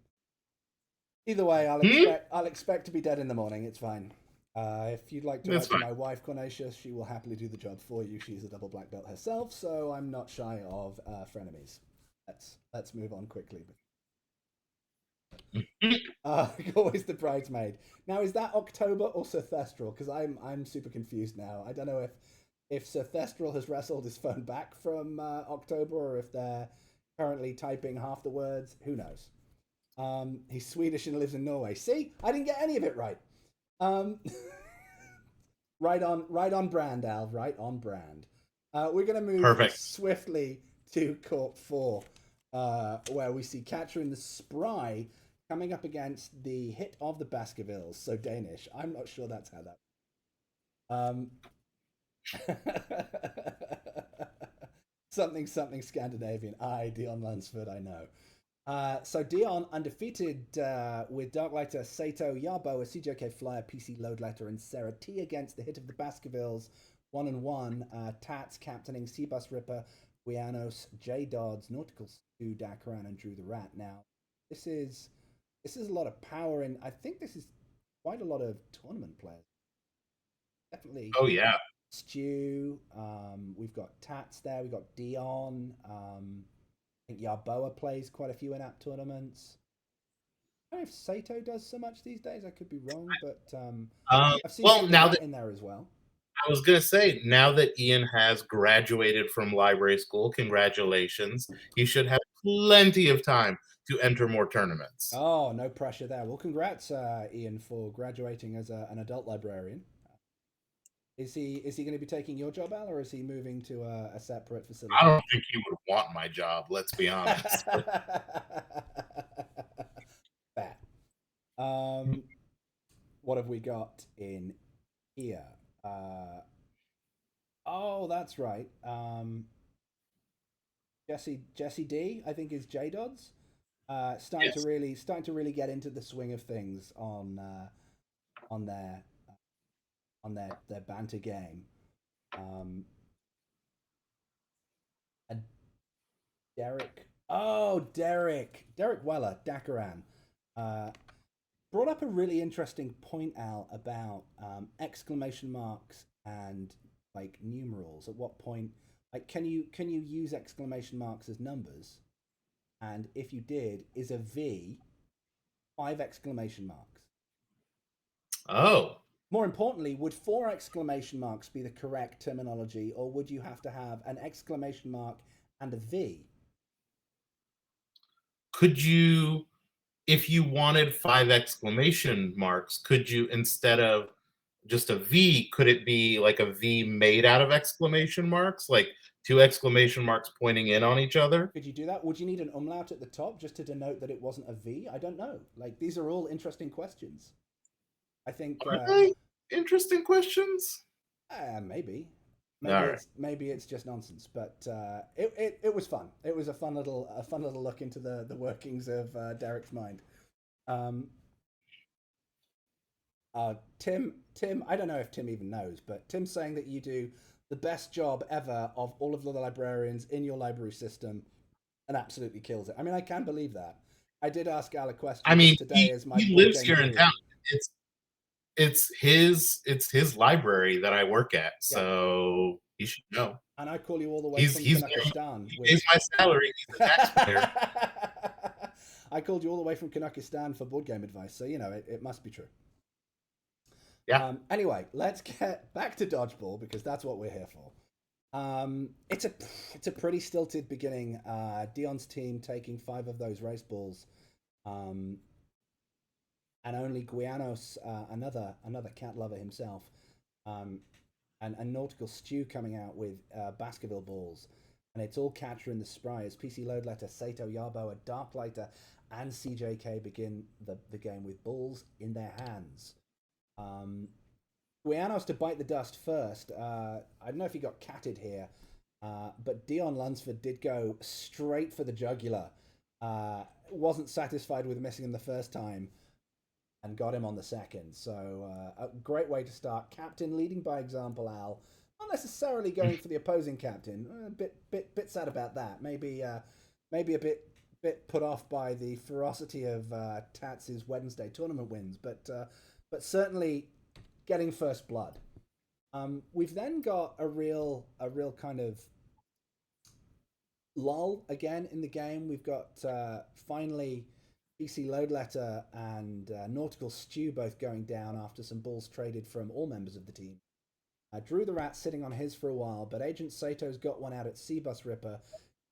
S3: Either way, I'll expect to be dead in the morning. It's fine. If you'd like to write to my wife, Cornatius, she will happily do the job for you. She's a double black belt herself, so I'm not shy of frenemies. Let's move on quickly. Always the bridesmaid. Now, is that October or Zerthestral? Because I'm super confused now. I don't know if Zerthestral has wrestled his phone back from October, or if they're currently typing half the words. Who knows? He's Swedish and lives in Norway. See, I didn't get any of it right. Right on brand, Al. Right on brand. We're going to move swiftly to Court 4. where we see Catcher in the Spry coming up against the hit of the Baskervilles. So Danish. I'm not sure that's how that. Something Scandinavian. Dion Lunsford, I know. So Dion undefeated with Darklighter, Sato, Yarboa, CJK Flyer, PC Loadletter, and Sarah T against the hit of the Baskervilles. 1-1. Tats captaining Seabus Ripper, Guianos, J Dodds, Nautical Stew, Dakaran, and Drew the Rat. Now, this is a lot of power, and I think this is quite a lot of tournament players. Definitely.
S2: Oh yeah.
S3: Stew. We've got Tats there. We've got Dion. I think Yarboa plays quite a few in-app tournaments. I don't know if Sato does so much these days. I could be wrong, but I've seen
S2: well, now that
S3: in there as well.
S2: I was going to say, now that Ian has graduated from library school, congratulations. He should have plenty of time to enter more tournaments.
S3: Oh, no pressure there. Well, congrats, Ian, for graduating as an adult librarian. Is he going to be taking your job, Al, or is he moving to a separate facility?
S2: I don't think he would want my job, let's be honest.
S3: Fair. What have we got in here? Oh, that's right. Jesse D, I think, is J Dodds. Starting to really get into the swing of things on their banter game. And Derek Weller, Dakaran, brought up a really interesting point, Al, about exclamation marks and like numerals. At what point, like, can you use exclamation marks as numbers? And if you did, is a V 5 exclamation marks?
S2: Oh.
S3: More importantly, would 4 exclamation marks be the correct terminology, or would you have to have an exclamation mark and a V?
S2: Could you, if you wanted 5 exclamation marks, could you, instead of just a V, could it be like a V made out of exclamation marks? Like 2 exclamation marks pointing in on each other?
S3: Could you do that? Would you need an umlaut at the top just to denote that it wasn't a V? I don't know. Like, these are all interesting questions. I think
S2: Are they interesting questions?
S3: Maybe it's just nonsense, but it was fun. It was a fun little look into the workings of Derek's mind. Tim, I don't know if Tim even knows, but Tim's saying that you do the best job ever of all of the librarians in your library system, and absolutely kills it. I mean, I can believe that. I did ask Al a question.
S2: I mean,
S3: today is my
S2: he lives here in town. It's his library that I work at, so he should know.
S3: And I call you all the way from Kanakistan.
S2: He pays my salary. He's a taxpayer.
S3: I called you all the way from Kanakistan for board game advice, so you know it must be true.
S2: Yeah.
S3: Anyway, let's get back to Dodgeball because that's what we're here for. It's a pretty stilted beginning. Dion's team taking 5 of those race balls, and only Guianos, another cat lover himself, and Nautical Stew coming out with Baskerville balls, and it's all Catcher in the Spry as PC Loadletter, Sato, Yarboa, Darklighter, and CJK begin the game with balls in their hands. Guianos to bite the dust first. I don't know if he got catted here, but Dion Lunsford did go straight for the jugular. Wasn't satisfied with missing him the first time and got him on the second. So a great way to start. Captain leading by example, Al. Not necessarily going for the opposing captain. A bit sad about that. Maybe a bit put off by the ferocity of Tats's Wednesday tournament wins, but certainly getting first blood. We've then got a real kind of lull again in the game. We've got finally PC Loadletter and Nautical Stew both going down after some balls traded from all members of the team. Drew the Rat sitting on his for a while, but Agent Sato's got one out at Seabus Ripper.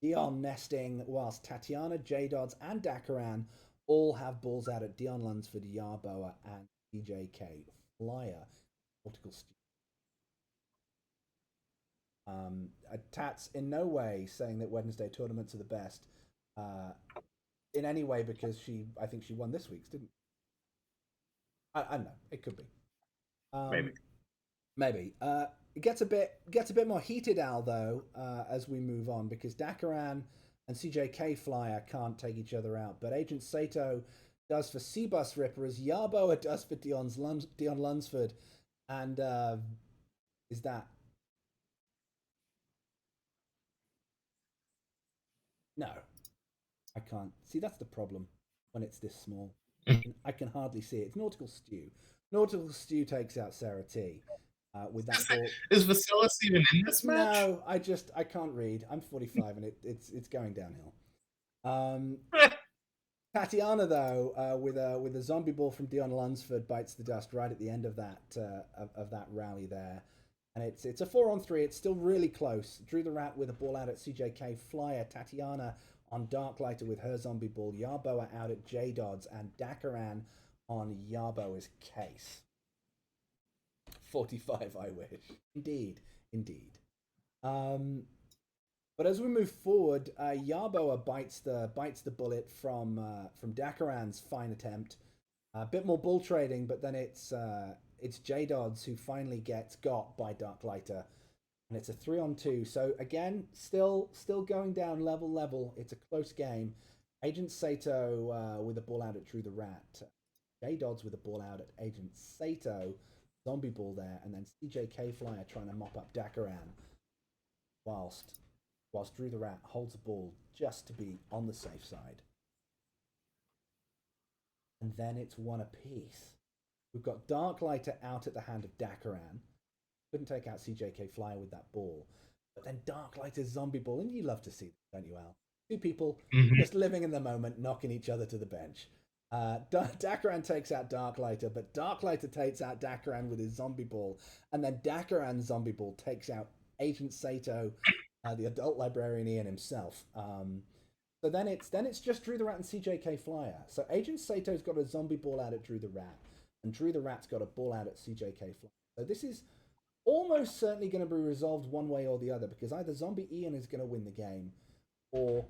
S3: Dion nesting, whilst Tatiana, J-Dodds, and Dakaran all have balls out at Dion Lunsford, Yarboa, and DJK Flyer. Nautical Stew. Tats in no way saying that Wednesday tournaments are the best. in any way because I think she won this week's, didn't? I don't know. It could be. Maybe. It gets a bit more heated, Al, though, as we move on, because Dakaran and CJK Flyer can't take each other out, but Agent Sato does for C-Bus Ripper, as Yarboa does for Dion Lunsford, and is that? No, I can't. See, that's the problem when it's this small. I can hardly see it. It's Nautical Stew. Nautical Stew takes out Sarah T. With that ball.
S2: Is Vasilis even in this match?
S3: No, I can't read. I'm 45 and it's going downhill. Tatiana though, with a zombie ball from Dion Lunsford, bites the dust right at the end of that rally there, and it's a 4-on-3. It's still really close. Drew the Rat with a ball out at CJK Flyer. Tatiana on Darklighter with her zombie ball. Yarboa out at J Dodds, and Dakaran on Yarboa's case. 45, I wish. Indeed. But as we move forward, Yarboa bites the bullet from Dakaran's fine attempt. A bit more bull trading, but then it's J Dodds who finally gets got by Darklighter, and it's a 3-on-2. So again, still going down level. It's a close game. Agent Sato with a ball out at Drew the Rat. J Dodds with a ball out at Agent Sato. Zombie ball there, and then CJK Flyer trying to mop up Dakaran, whilst Drew the Rat holds the ball just to be on the safe side. And then it's one apiece. We've got Darklighter out at the hand of Dakaran. Couldn't take out CJK Flyer with that ball. But then Darklighter's zombie ball, and you love to see this, don't you, Al? Two people just living in the moment, knocking each other to the bench. Dakaran takes out Darklighter, but Darklighter takes out Dakaran with his zombie ball, and then Dakaran's zombie ball takes out Agent Sato, the adult librarian Ian himself. So then it's just Drew the Rat and CJK Flyer. So Agent Sato's got a zombie ball out at Drew the Rat, and Drew the Rat's got a ball out at CJK Flyer. So this is almost certainly going to be resolved one way or the other, because either Zombie Ian is going to win the game, or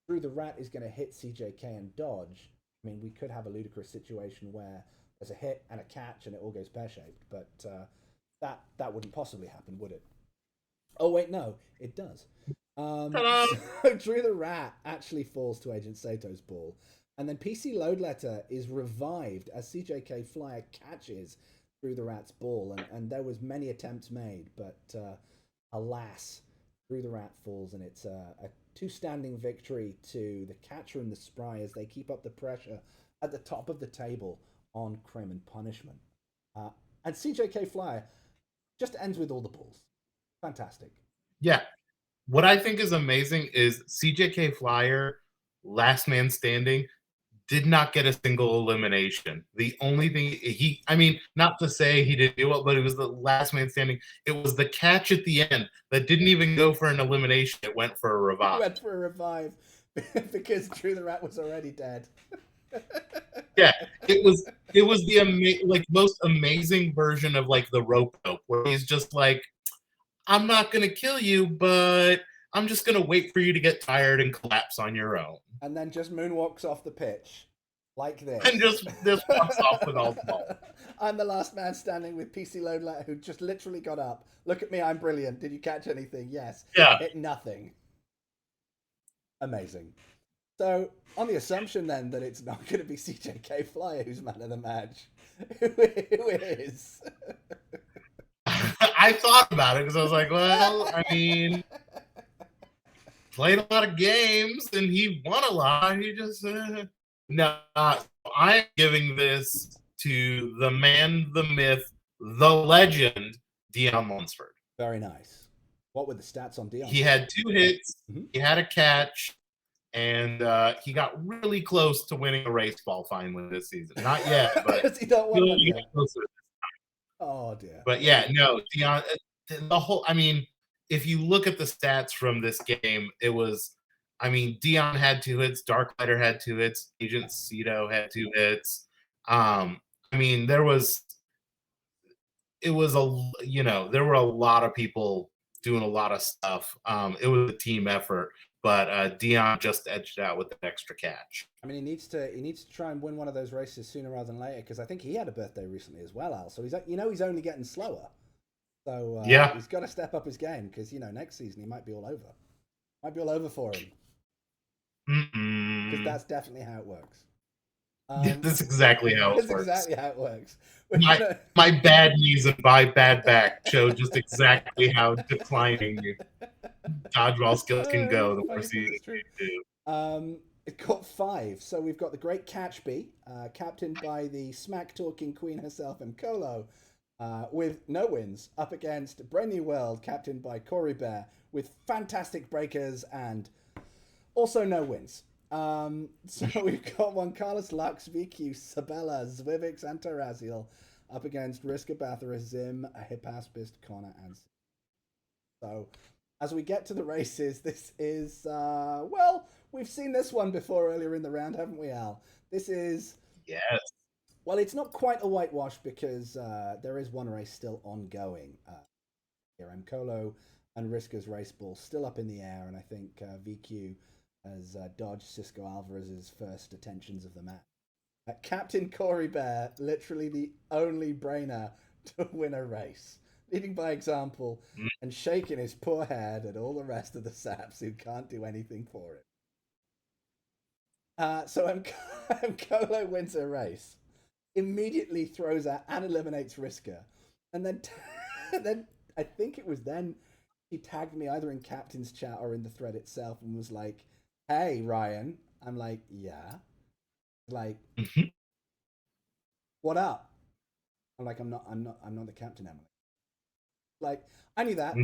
S3: Drew the Rat is going to hit CJK and dodge. I mean, we could have a ludicrous situation where there's a hit and a catch and it all goes pear-shaped, but that wouldn't possibly happen, would it? Oh, wait, no, it does. So Drew the Rat actually falls to Agent Sato's ball, and then PC Load Letter is revived as CJK Flyer catches Drew the Rat's ball, and there was many attempts made, but alas, Drew the Rat falls, and it's a 2-standing victory to the Catcher and the Spry as they keep up the pressure at the top of the table on Crime and Punishment. And CJK Flyer just ends with all the balls. Fantastic.
S2: Yeah. What I think is amazing is CJK Flyer, last man standing, did not get a single elimination. The only thing not to say he didn't do it, but it was the last man standing. It was the catch at the end that didn't even go for an elimination. It went for a revive.
S3: It went for a revive because Drew the Rat was already dead.
S2: Yeah, it was the most amazing version of like the rope where he's just like, I'm not gonna kill you, but I'm just gonna wait for you to get tired and collapse on your own.
S3: And then just moonwalks off the pitch like this.
S2: And just walks off with all the ball.
S3: I'm the last man standing with PC Load Letter who just literally got up. Look at me, I'm brilliant. Did you catch anything? Yes.
S2: Yeah.
S3: Hit nothing. Amazing. So, on the assumption then that it's not going to be CJK Flyer who's man of the match, who is?
S2: I thought about it because I was like, well, I mean, played a lot of games and he won a lot. He just no. I'm giving this to the man, the myth, the legend, Dion Lunsford.
S3: Very nice. What were the stats on Dion?
S2: He had 2 hits. He had a catch. And he got really close to winning a race ball finally this season. Not yet, but
S3: he don't want
S2: he got closer this time.
S3: Oh, dear.
S2: But yeah, no, Dion, the whole, I mean, if you look at the stats from this game, it was, I mean, Dion had 2 hits, Darklighter had 2 hits, Agent Cito had 2 hits. I mean, there were a lot of people doing a lot of stuff. It was a team effort, but Dion just edged out with an extra catch.
S3: I mean, he needs to try and win one of those races sooner rather than later, because I think he had a birthday recently as well, Al. So he's only getting slower. So
S2: Yeah.
S3: he's got to step up his game, because next season he might be all over. Might be all over for him. Because that's definitely how it works.
S2: That's exactly how it works.
S3: That's exactly how it works.
S2: My bad knees and my bad back show just exactly how declining dodgeball skills can go the more seasons you do.
S3: It got 5. So we've got the great Catchby, captained by the smack-talking queen herself, Mkolo, with no wins, up against Brand New World, captained by Corey Bear, with fantastic breakers and also no wins. So we've got Juan Carlos, Lux, VQ, Sabella, Zvivix, and Taraziel up against Riska, Bathurst, Zim, Hypaspist, Connor, and so as we get to the races, this is well, we've seen this one before earlier in the round, haven't we, Al? This is
S2: yes.
S3: Well, it's not quite a whitewash because there is one race still ongoing. Here, Mkolo and Riska's race ball still up in the air, and I think VQ has dodged Cisco Alvarez's first attentions of the match. Captain Corey Bear, literally the only brainer to win a race, leading by example and shaking his poor head at all the rest of the saps who can't do anything for it. So Mkolo wins a race, immediately throws out and eliminates Riska, and then then I think it was then he tagged me either in captain's chat or in the thread itself and was like, "Hey Ryan," I'm like, "Yeah," like, "What up?" I'm like, I'm not the captain, Emily. Like, I knew that.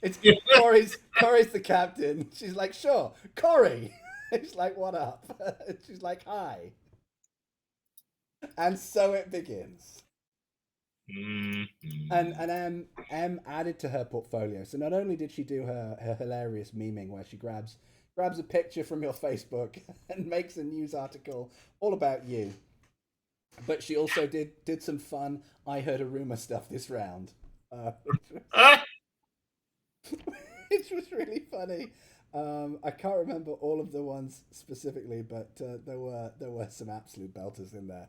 S3: it's Corey's the captain. She's like, "Sure, Corey." He's like, "What up?" She's like, "Hi." And so it begins. And M added to her portfolio. So not only did she do her hilarious memeing where she grabs a picture from your Facebook and makes a news article all about you, but she also did some fun I heard a rumor stuff this round, which was really funny. I can't remember all of the ones specifically, but there were some absolute belters in there.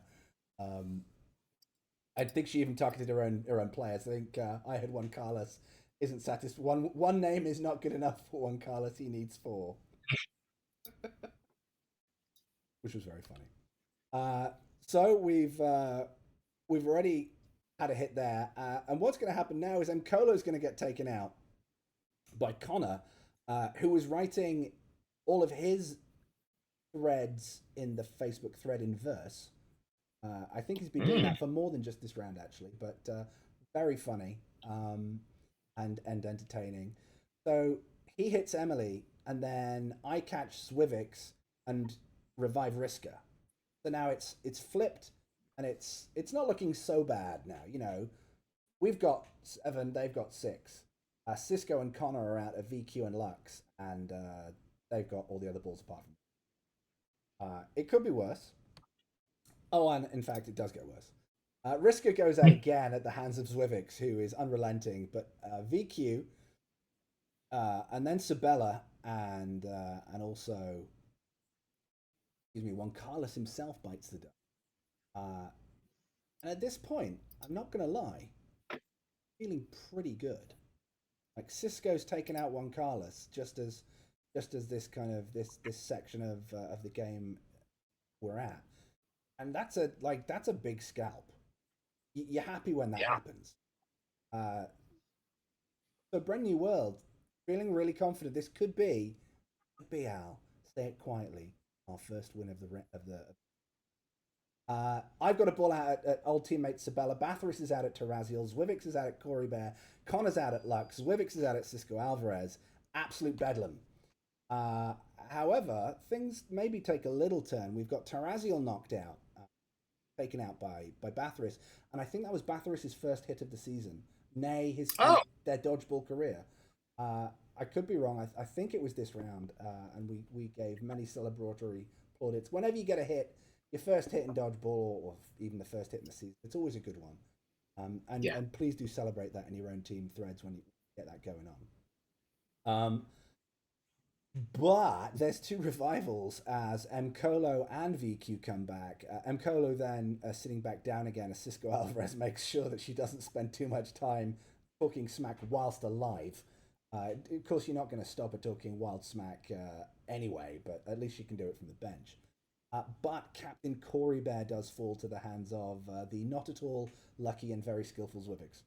S3: I think she even targeted her own players. I think I had Juan Carlos isn't satisfied. One name is not good enough for Juan Carlos. He needs 4, which was very funny. So we've already had a hit there, and what's going to happen now is Mkolo's going to get taken out by Connor, who was writing all of his threads in the Facebook thread in verse. I think he's been doing that for more than just this round, actually, but very funny and entertaining. So he hits Emily, and then I catch Swivix and revive Riska. So now it's flipped, and it's not looking so bad now. We've got 7, they've got 6. Cisco and Connor are out of VQ and Lux, and they've got all the other balls apart from. It could be worse. Oh, and in fact, it does get worse. Riska goes out again at the hands of Zwivix, who is unrelenting, but VQ, and then Sabella, and also, Juan Carlos himself bites the dust. And at this point, I'm not going to lie, feeling pretty good. Like, Cisco's taken out Juan Carlos just as this kind of this section of the game we're at. And that's a big scalp. You're happy when that happens. So Brand New World, feeling really confident. This could be Al. Say it quietly. Our first win of the. I've got a ball out at old teammate Sabella. Bathurst is out at Taraziel. Zwivix is out at Corey Bear. Connor's out at Lux. Zwivix is out at Cisco Alvarez. Absolute bedlam. However, things maybe take a little turn. We've got Taraziel knocked out. Taken out by Bathurst, and I think that was Bathurst's first hit of the season. Nay, their dodgeball career. I could be wrong. I think it was this round, and we gave many celebratory plaudits. Whenever you get a hit, your first hit in dodgeball, or even the first hit in the season, it's always a good one. And please do celebrate that in your own team threads when you get that going on. But there's 2 revivals as Mkolo and VQ come back. Mkolo then sitting back down again as Cisco Alvarez makes sure that she doesn't spend too much time talking smack whilst alive. Of course, you're not going to stop her talking wild smack anyway, but at least she can do it from the bench. But Captain Corey Bear does fall to the hands of the not at all lucky and very skillful Zwivix.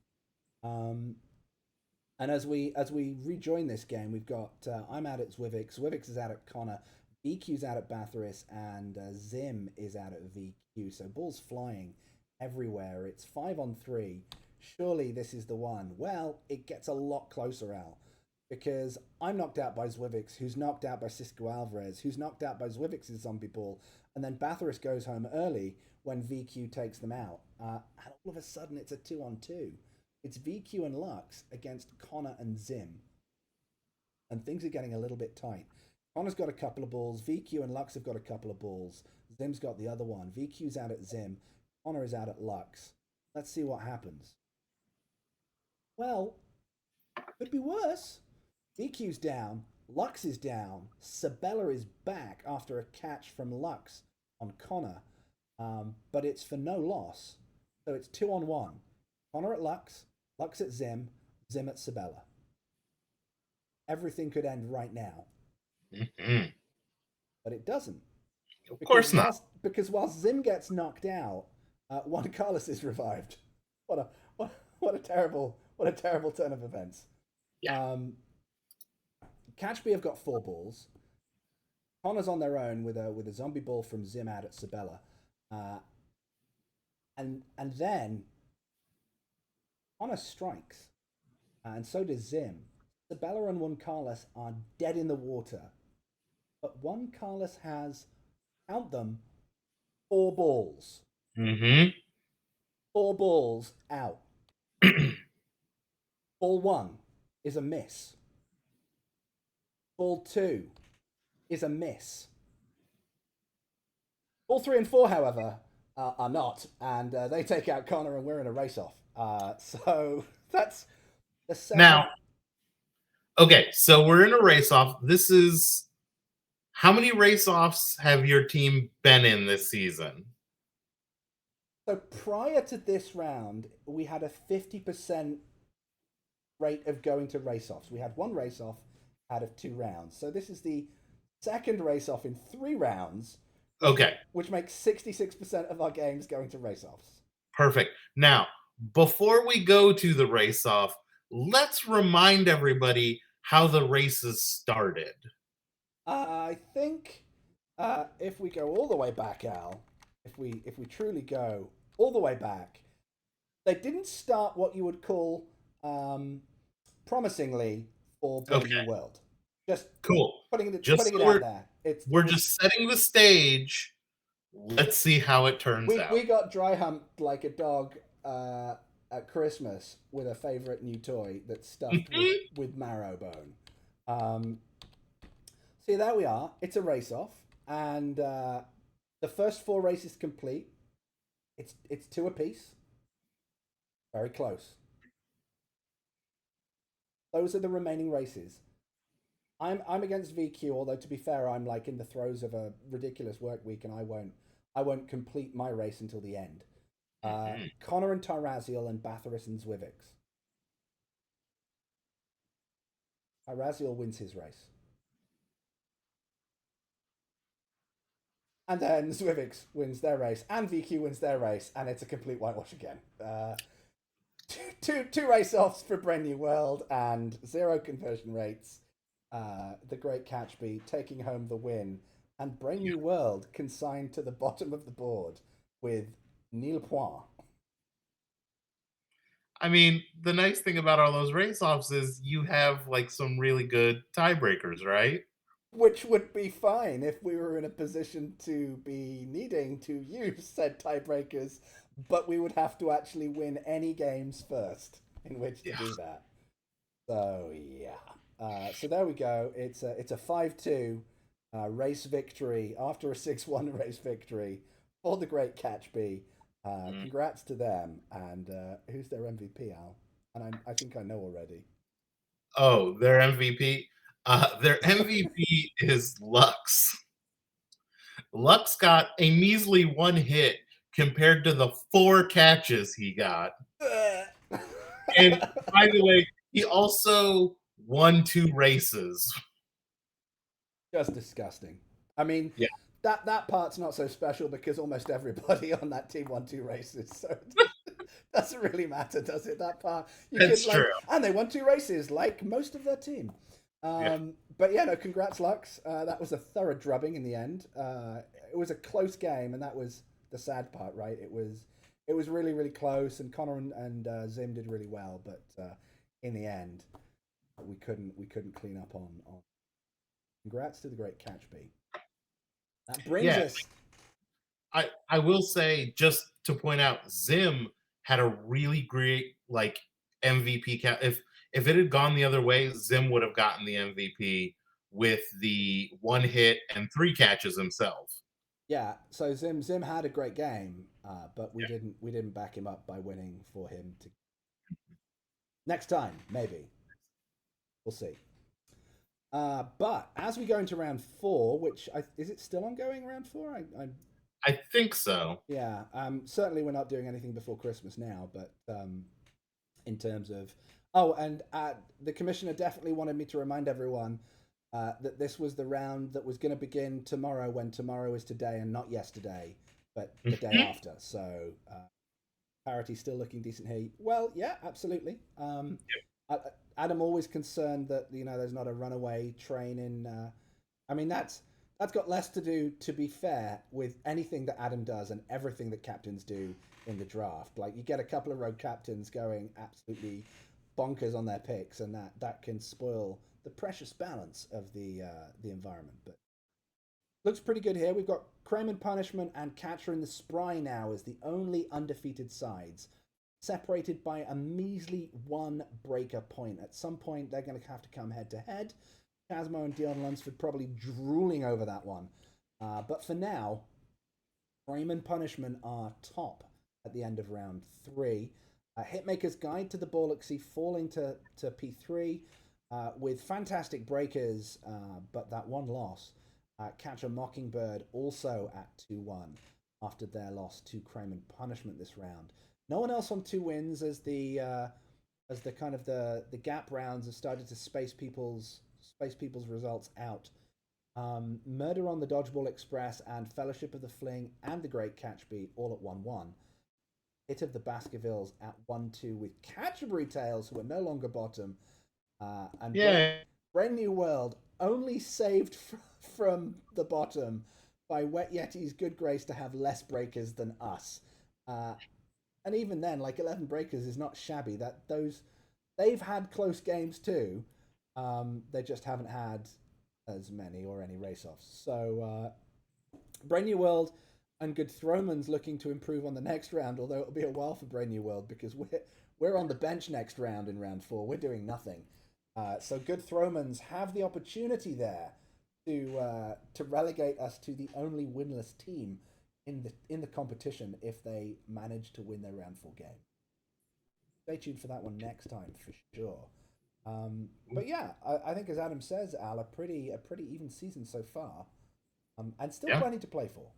S3: And as we rejoin this game, we've got I'm out at Zwivix, Zwivix is out at Connor, VQ's out at Bathoris, and Zim is out at VQ. So balls flying everywhere. It's 5-on-3. Surely this is the one. Well, it gets a lot closer, Al, because I'm knocked out by Zwivix, who's knocked out by Cisco Alvarez, who's knocked out by Zwivix's zombie ball, and then Bathoris goes home early when VQ takes them out. And all of a sudden, it's a 2-on-2. It's VQ and Lux against Connor and Zim. And things are getting a little bit tight. Connor's got a couple of balls. VQ and Lux have got a couple of balls. Zim's got the other one. VQ's out at Zim. Connor is out at Lux. Let's see what happens. Well, could be worse. VQ's down. Lux is down. Sabella is back after a catch from Lux on Connor. But it's for no loss. So it's 2-on-1. Connor at Lux, Lux at Zim, Zim at Sabella. Everything could end right now.
S2: Mm-hmm.
S3: But it doesn't.
S2: Of course not.
S3: Because while Zim gets knocked out, Juan Carlos is revived. What a terrible turn of events.
S2: Yeah.
S3: Catchby have got 4 balls. Connor's on their own with a zombie ball from Zim out at Sabella. And then Connor strikes, and so does Zim. Sabella and Juan Carlos are dead in the water. But Juan Carlos has, count them, 4 balls.
S2: Mm-hmm.
S3: 4 balls out. Ball 1 is a miss. Ball 2 is a miss. Ball 3 and 4, however, are not, and they take out Connor, and we're in a race-off. So that's the second.
S2: Now, okay, so we're in a race-off. This is, how many race-offs have your team been in this season?
S3: So prior to this round, we had a 50% rate of going to race-offs. We had 1 race-off out of 2 rounds. So this is the second race-off in 3 rounds.
S2: Okay.
S3: Which makes 66% of our games going to race-offs.
S2: Perfect. Now, before we go to the race-off, let's remind everybody how the races started.
S3: I think if we go all the way back, Al, if we truly go all the way back, they didn't start what you would call promisingly for Brave New World. Just
S2: cool.
S3: Putting it out there.
S2: We're just setting the stage. Let's see how it turns out.
S3: We got dry humped like a dog at Christmas with a favorite new toy that's stuffed with marrow bone. See, there we are. It's a race-off, and the first 4 races complete. It's 2 apiece. Very close. Those are the remaining races. I'm against VQ, although to be fair, I'm like in the throes of a ridiculous work week, and I won't complete my race until the end. Connor and Tyraziel and Bathoris and Zwivix. Tyraziel wins his race. And then Zwivix wins their race, and VQ wins their race, and it's a complete whitewash again. Two race-offs for Brand New World, and 0 conversion rates. The great Catchby taking home the win, and Brand New World consigned to the bottom of the board with nil point.
S2: I mean, the nice thing about all those race-offs is you have like some really good tiebreakers, right?
S3: Which would be fine if we were in a position to be needing to use said tiebreakers, but we would have to actually win any games first in which to do that. So yeah. So there we go. It's a 5-2 race victory after a 6-1 race victory for the great Catchby. Congrats to them. And who's their MVP, Al? And I think I know already.
S2: Oh, their MVP. Their MVP is Lux. Lux got a measly 1 hit compared to the 4 catches he got. And by the way, he also won 2 races.
S3: Just disgusting. I mean,
S2: yeah,
S3: that part's not so special because almost everybody on that team won 2 races, so it doesn't really matter, does it? That part
S2: that's
S3: could,
S2: true.
S3: And they won 2 races, like most of their team. But yeah, no, congrats, Lux. That was a thorough drubbing in the end. It was a close game, and that was the sad part, right? It was really, really close, and Connor and Zim did really well, but in the end, we couldn't clean up on. Congrats to the great Catch B. That brings us.
S2: I will say, just to point out, Zim had a really great MVP count. If it had gone the other way, Zim would have gotten the MVP with the 1 hit and 3 catches himself.
S3: Yeah, so Zim had a great game, but we didn't back him up by winning for him to. Next time, maybe. We'll see. But as we go into round 4, which is it still ongoing? Round 4?
S2: I think so.
S3: Yeah. Certainly, we're not doing anything before Christmas now. But in terms of and the commissioner definitely wanted me to remind everyone that this was the round that was going to begin tomorrow, when tomorrow is today and not yesterday, but the day after. So parity still looking decent here. Well, yeah, absolutely. Adam always concerned that there's not a runaway train in. I mean that's got less to do, to be fair, with anything that Adam does and everything that captains do in the draft. Like, you get a couple of rogue captains going absolutely bonkers on their picks, and that can spoil the precious balance of the environment. But looks pretty good here. We've got Crayman Punishment and Catcher in the Spry now as the only undefeated sides, separated by a measly 1 breaker point. At some point, they're going to have to come head to head. Chasmo and Dion Lunsford probably drooling over that one. But for now, Crayman Punishment are top at the end of round 3. Hitmaker's Guide to the Borloxy falling to P3 with fantastic breakers, but that 1 loss. Catcher Mockingbird also at 2-1 after their loss to Crayman Punishment this round. No one else on 2 wins as the kind of the gap rounds have started to space people's results out. Murder on the Dodgeball Express and Fellowship of the Fling and the Great Catchbeat all at 1-1. Hit of the Baskervilles at 1-2 with Canterbury Tales, who are no longer bottom. And Brand New World only saved from the bottom by Wet Yeti's good grace to have less breakers than us. And even then, 11 breakers is not shabby. They've had close games too. They just haven't had as many or any race-offs. So Brand New World and Good Throwman's looking to improve on the next round, although it'll be a while for Brand New World because we're on the bench next round in round 4. We're doing nothing. So Good Throwman's have the opportunity there to relegate us to the only winless team in the competition if they manage to win their round 4 game. Stay tuned for that one next time for sure. But yeah, I think, as Adam says, Al, a pretty even season so far, and still plenty to play for.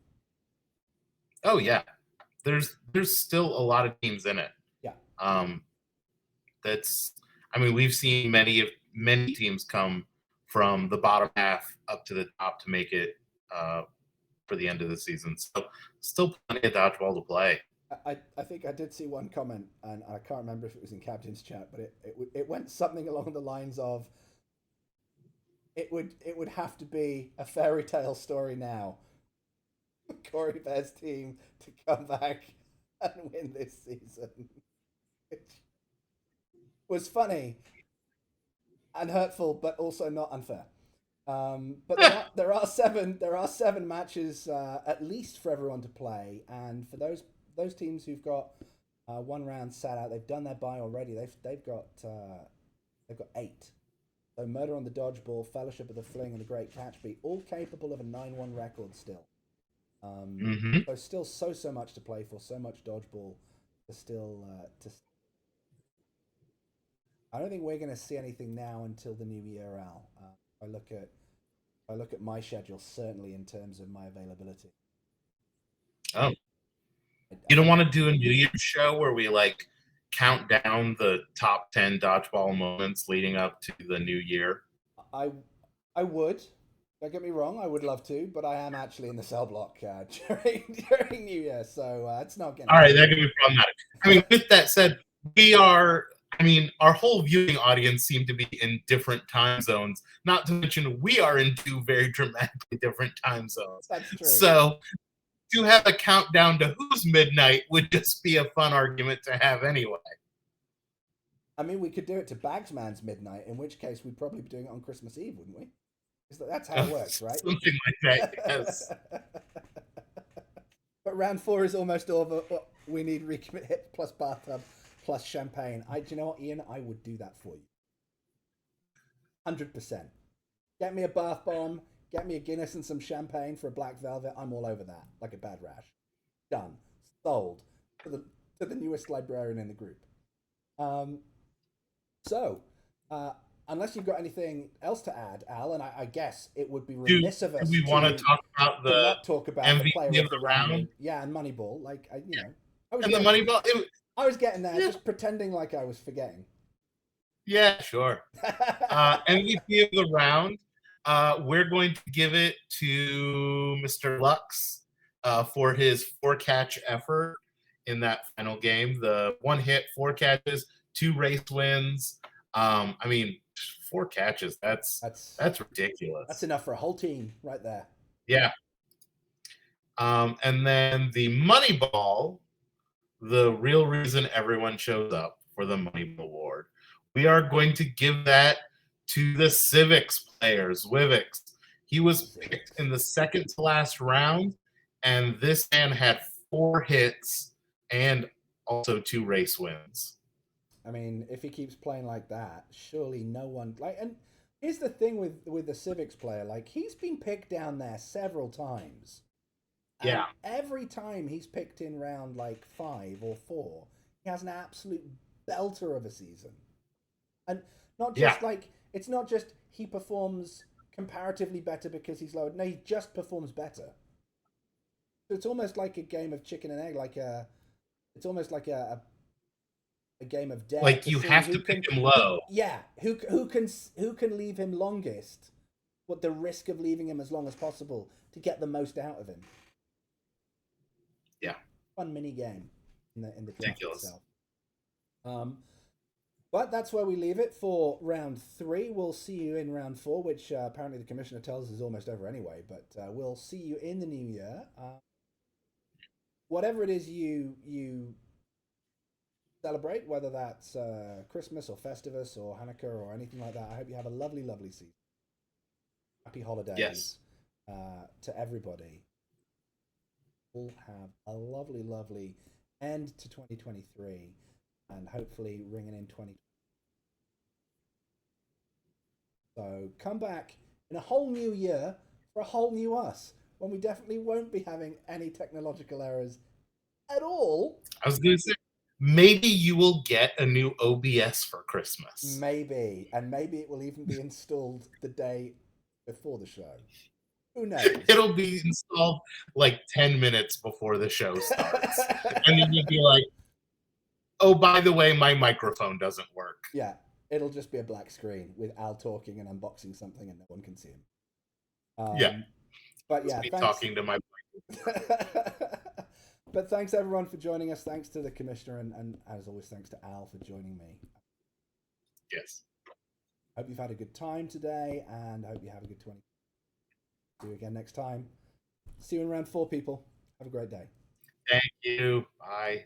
S2: Oh yeah, there's still a lot of teams in it.
S3: Yeah.
S2: We've seen many teams come from the bottom half up to the top to make it for the end of the season. So still plenty of dodgeball to play.
S3: I think I did see one comment, and I can't remember if it was in Captain's chat, but it went something along the lines of, it would have to be a fairy tale story now for Corey Bear's team to come back and win this season, which was funny and hurtful, but also not unfair. But there are seven matches at least for everyone to play, and for those teams who've got 1 round sat out, they've done their bye already. They've got 8. So Murder on the Dodgeball, Fellowship of the Fling, and the Great Catchbeat, all capable of a 9-1 record still. So still so much to play for, so much dodgeball to still I don't think we're going to see anything now until the new year, Al. I look at my schedule, certainly in terms of my availability.
S2: Oh, you don't want to do a New Year's show where we like count down the top 10 dodgeball moments leading up to the new year?
S3: I would. Don't get me wrong, I would love to, but I am actually in the cell block during New Year, so it's not going to.
S2: All right, that could be problematic. I mean, with that said, our whole viewing audience seem to be in different time zones. Not to mention, we are in two very dramatically different time zones.
S3: That's true.
S2: So to have a countdown to who's midnight would just be a fun argument to have anyway.
S3: I mean, we could do it to Bagsman's midnight, in which case we'd probably be doing it on Christmas Eve, wouldn't we? That's how it works, right?
S2: Something like that, yes.
S3: But round 4 is almost over. We need recommit hit plus bathtub plus champagne. Do you know what, Ian? I would do that for you. 100%. Get me a bath bomb. Get me a Guinness and some champagne for a black velvet. I'm all over that, like a bad rash. Done. Sold. To the newest librarian in the group. Unless you've got anything else to add, Al, and I guess it would be remiss of us.
S2: Do we want to talk about the
S3: MVP
S2: player of the round?
S3: Yeah, and Moneyball.
S2: The Moneyball.
S3: I was getting there, just pretending like I was forgetting.
S2: Yeah, sure. MVP of the round. We're going to give it to Mr. Lux for his 4-catch effort in that final game. The 1 hit, 4 catches, 2 race wins. 4 catches. That's ridiculous.
S3: That's enough for a whole team right there.
S2: Yeah. And then the Moneyball, the real reason everyone shows up for the Moneyball Award. We are going to give that to the Civics players, Wivix. He was picked in the second to last round, and this man had 4 hits and also 2 race wins.
S3: I mean, if he keeps playing like that, surely no one and here's the thing with the Civics player, he's been picked down there several times.
S2: Yeah.
S3: Every time he's picked in round 5 or 4, he has an absolute belter of a season. And not just it's not just he performs comparatively better because he's lower. No, he just performs better. So it's almost like a game of chicken and egg, it's almost like a game of death.
S2: Like you have to pick him low.
S3: Yeah, who can leave him longest? What the risk of leaving him as long as possible to get the most out of him?
S2: Yeah,
S3: fun mini game in the draft
S2: ridiculous
S3: itself. But that's where we leave it for round 3. We'll see you in round 4, which apparently the commissioner tells us is almost over anyway. But we'll see you in the new year. Whatever it is you celebrate, whether that's Christmas or Festivus or Hanukkah or anything like that, I hope you have a lovely, lovely season. Happy holidays.
S2: Yes.
S3: To everybody. We'll have a lovely, lovely end to 2023 and hopefully ringing in 2020. So come back in a whole new year for a whole new us, when we definitely won't be having any technological errors at all.
S2: I was going to say, maybe you will get a new OBS for Christmas.
S3: Maybe. And maybe it will even be installed the day before the show. Who knows?
S2: It'll be installed 10 minutes before the show starts. And then you'd be like, oh, by the way, my microphone doesn't work.
S3: Yeah, it'll just be a black screen with Al talking and unboxing something and no one can see him.
S2: Yeah.
S3: But yeah,
S2: thanks. Talking to my
S3: But thanks everyone for joining us. Thanks to the commissioner and as always, thanks to Al for joining me.
S2: Yes.
S3: Hope you've had a good time today and hope you have a good 20. See you again next time. See you in round 4, people. Have a great day.
S2: Thank you. Bye.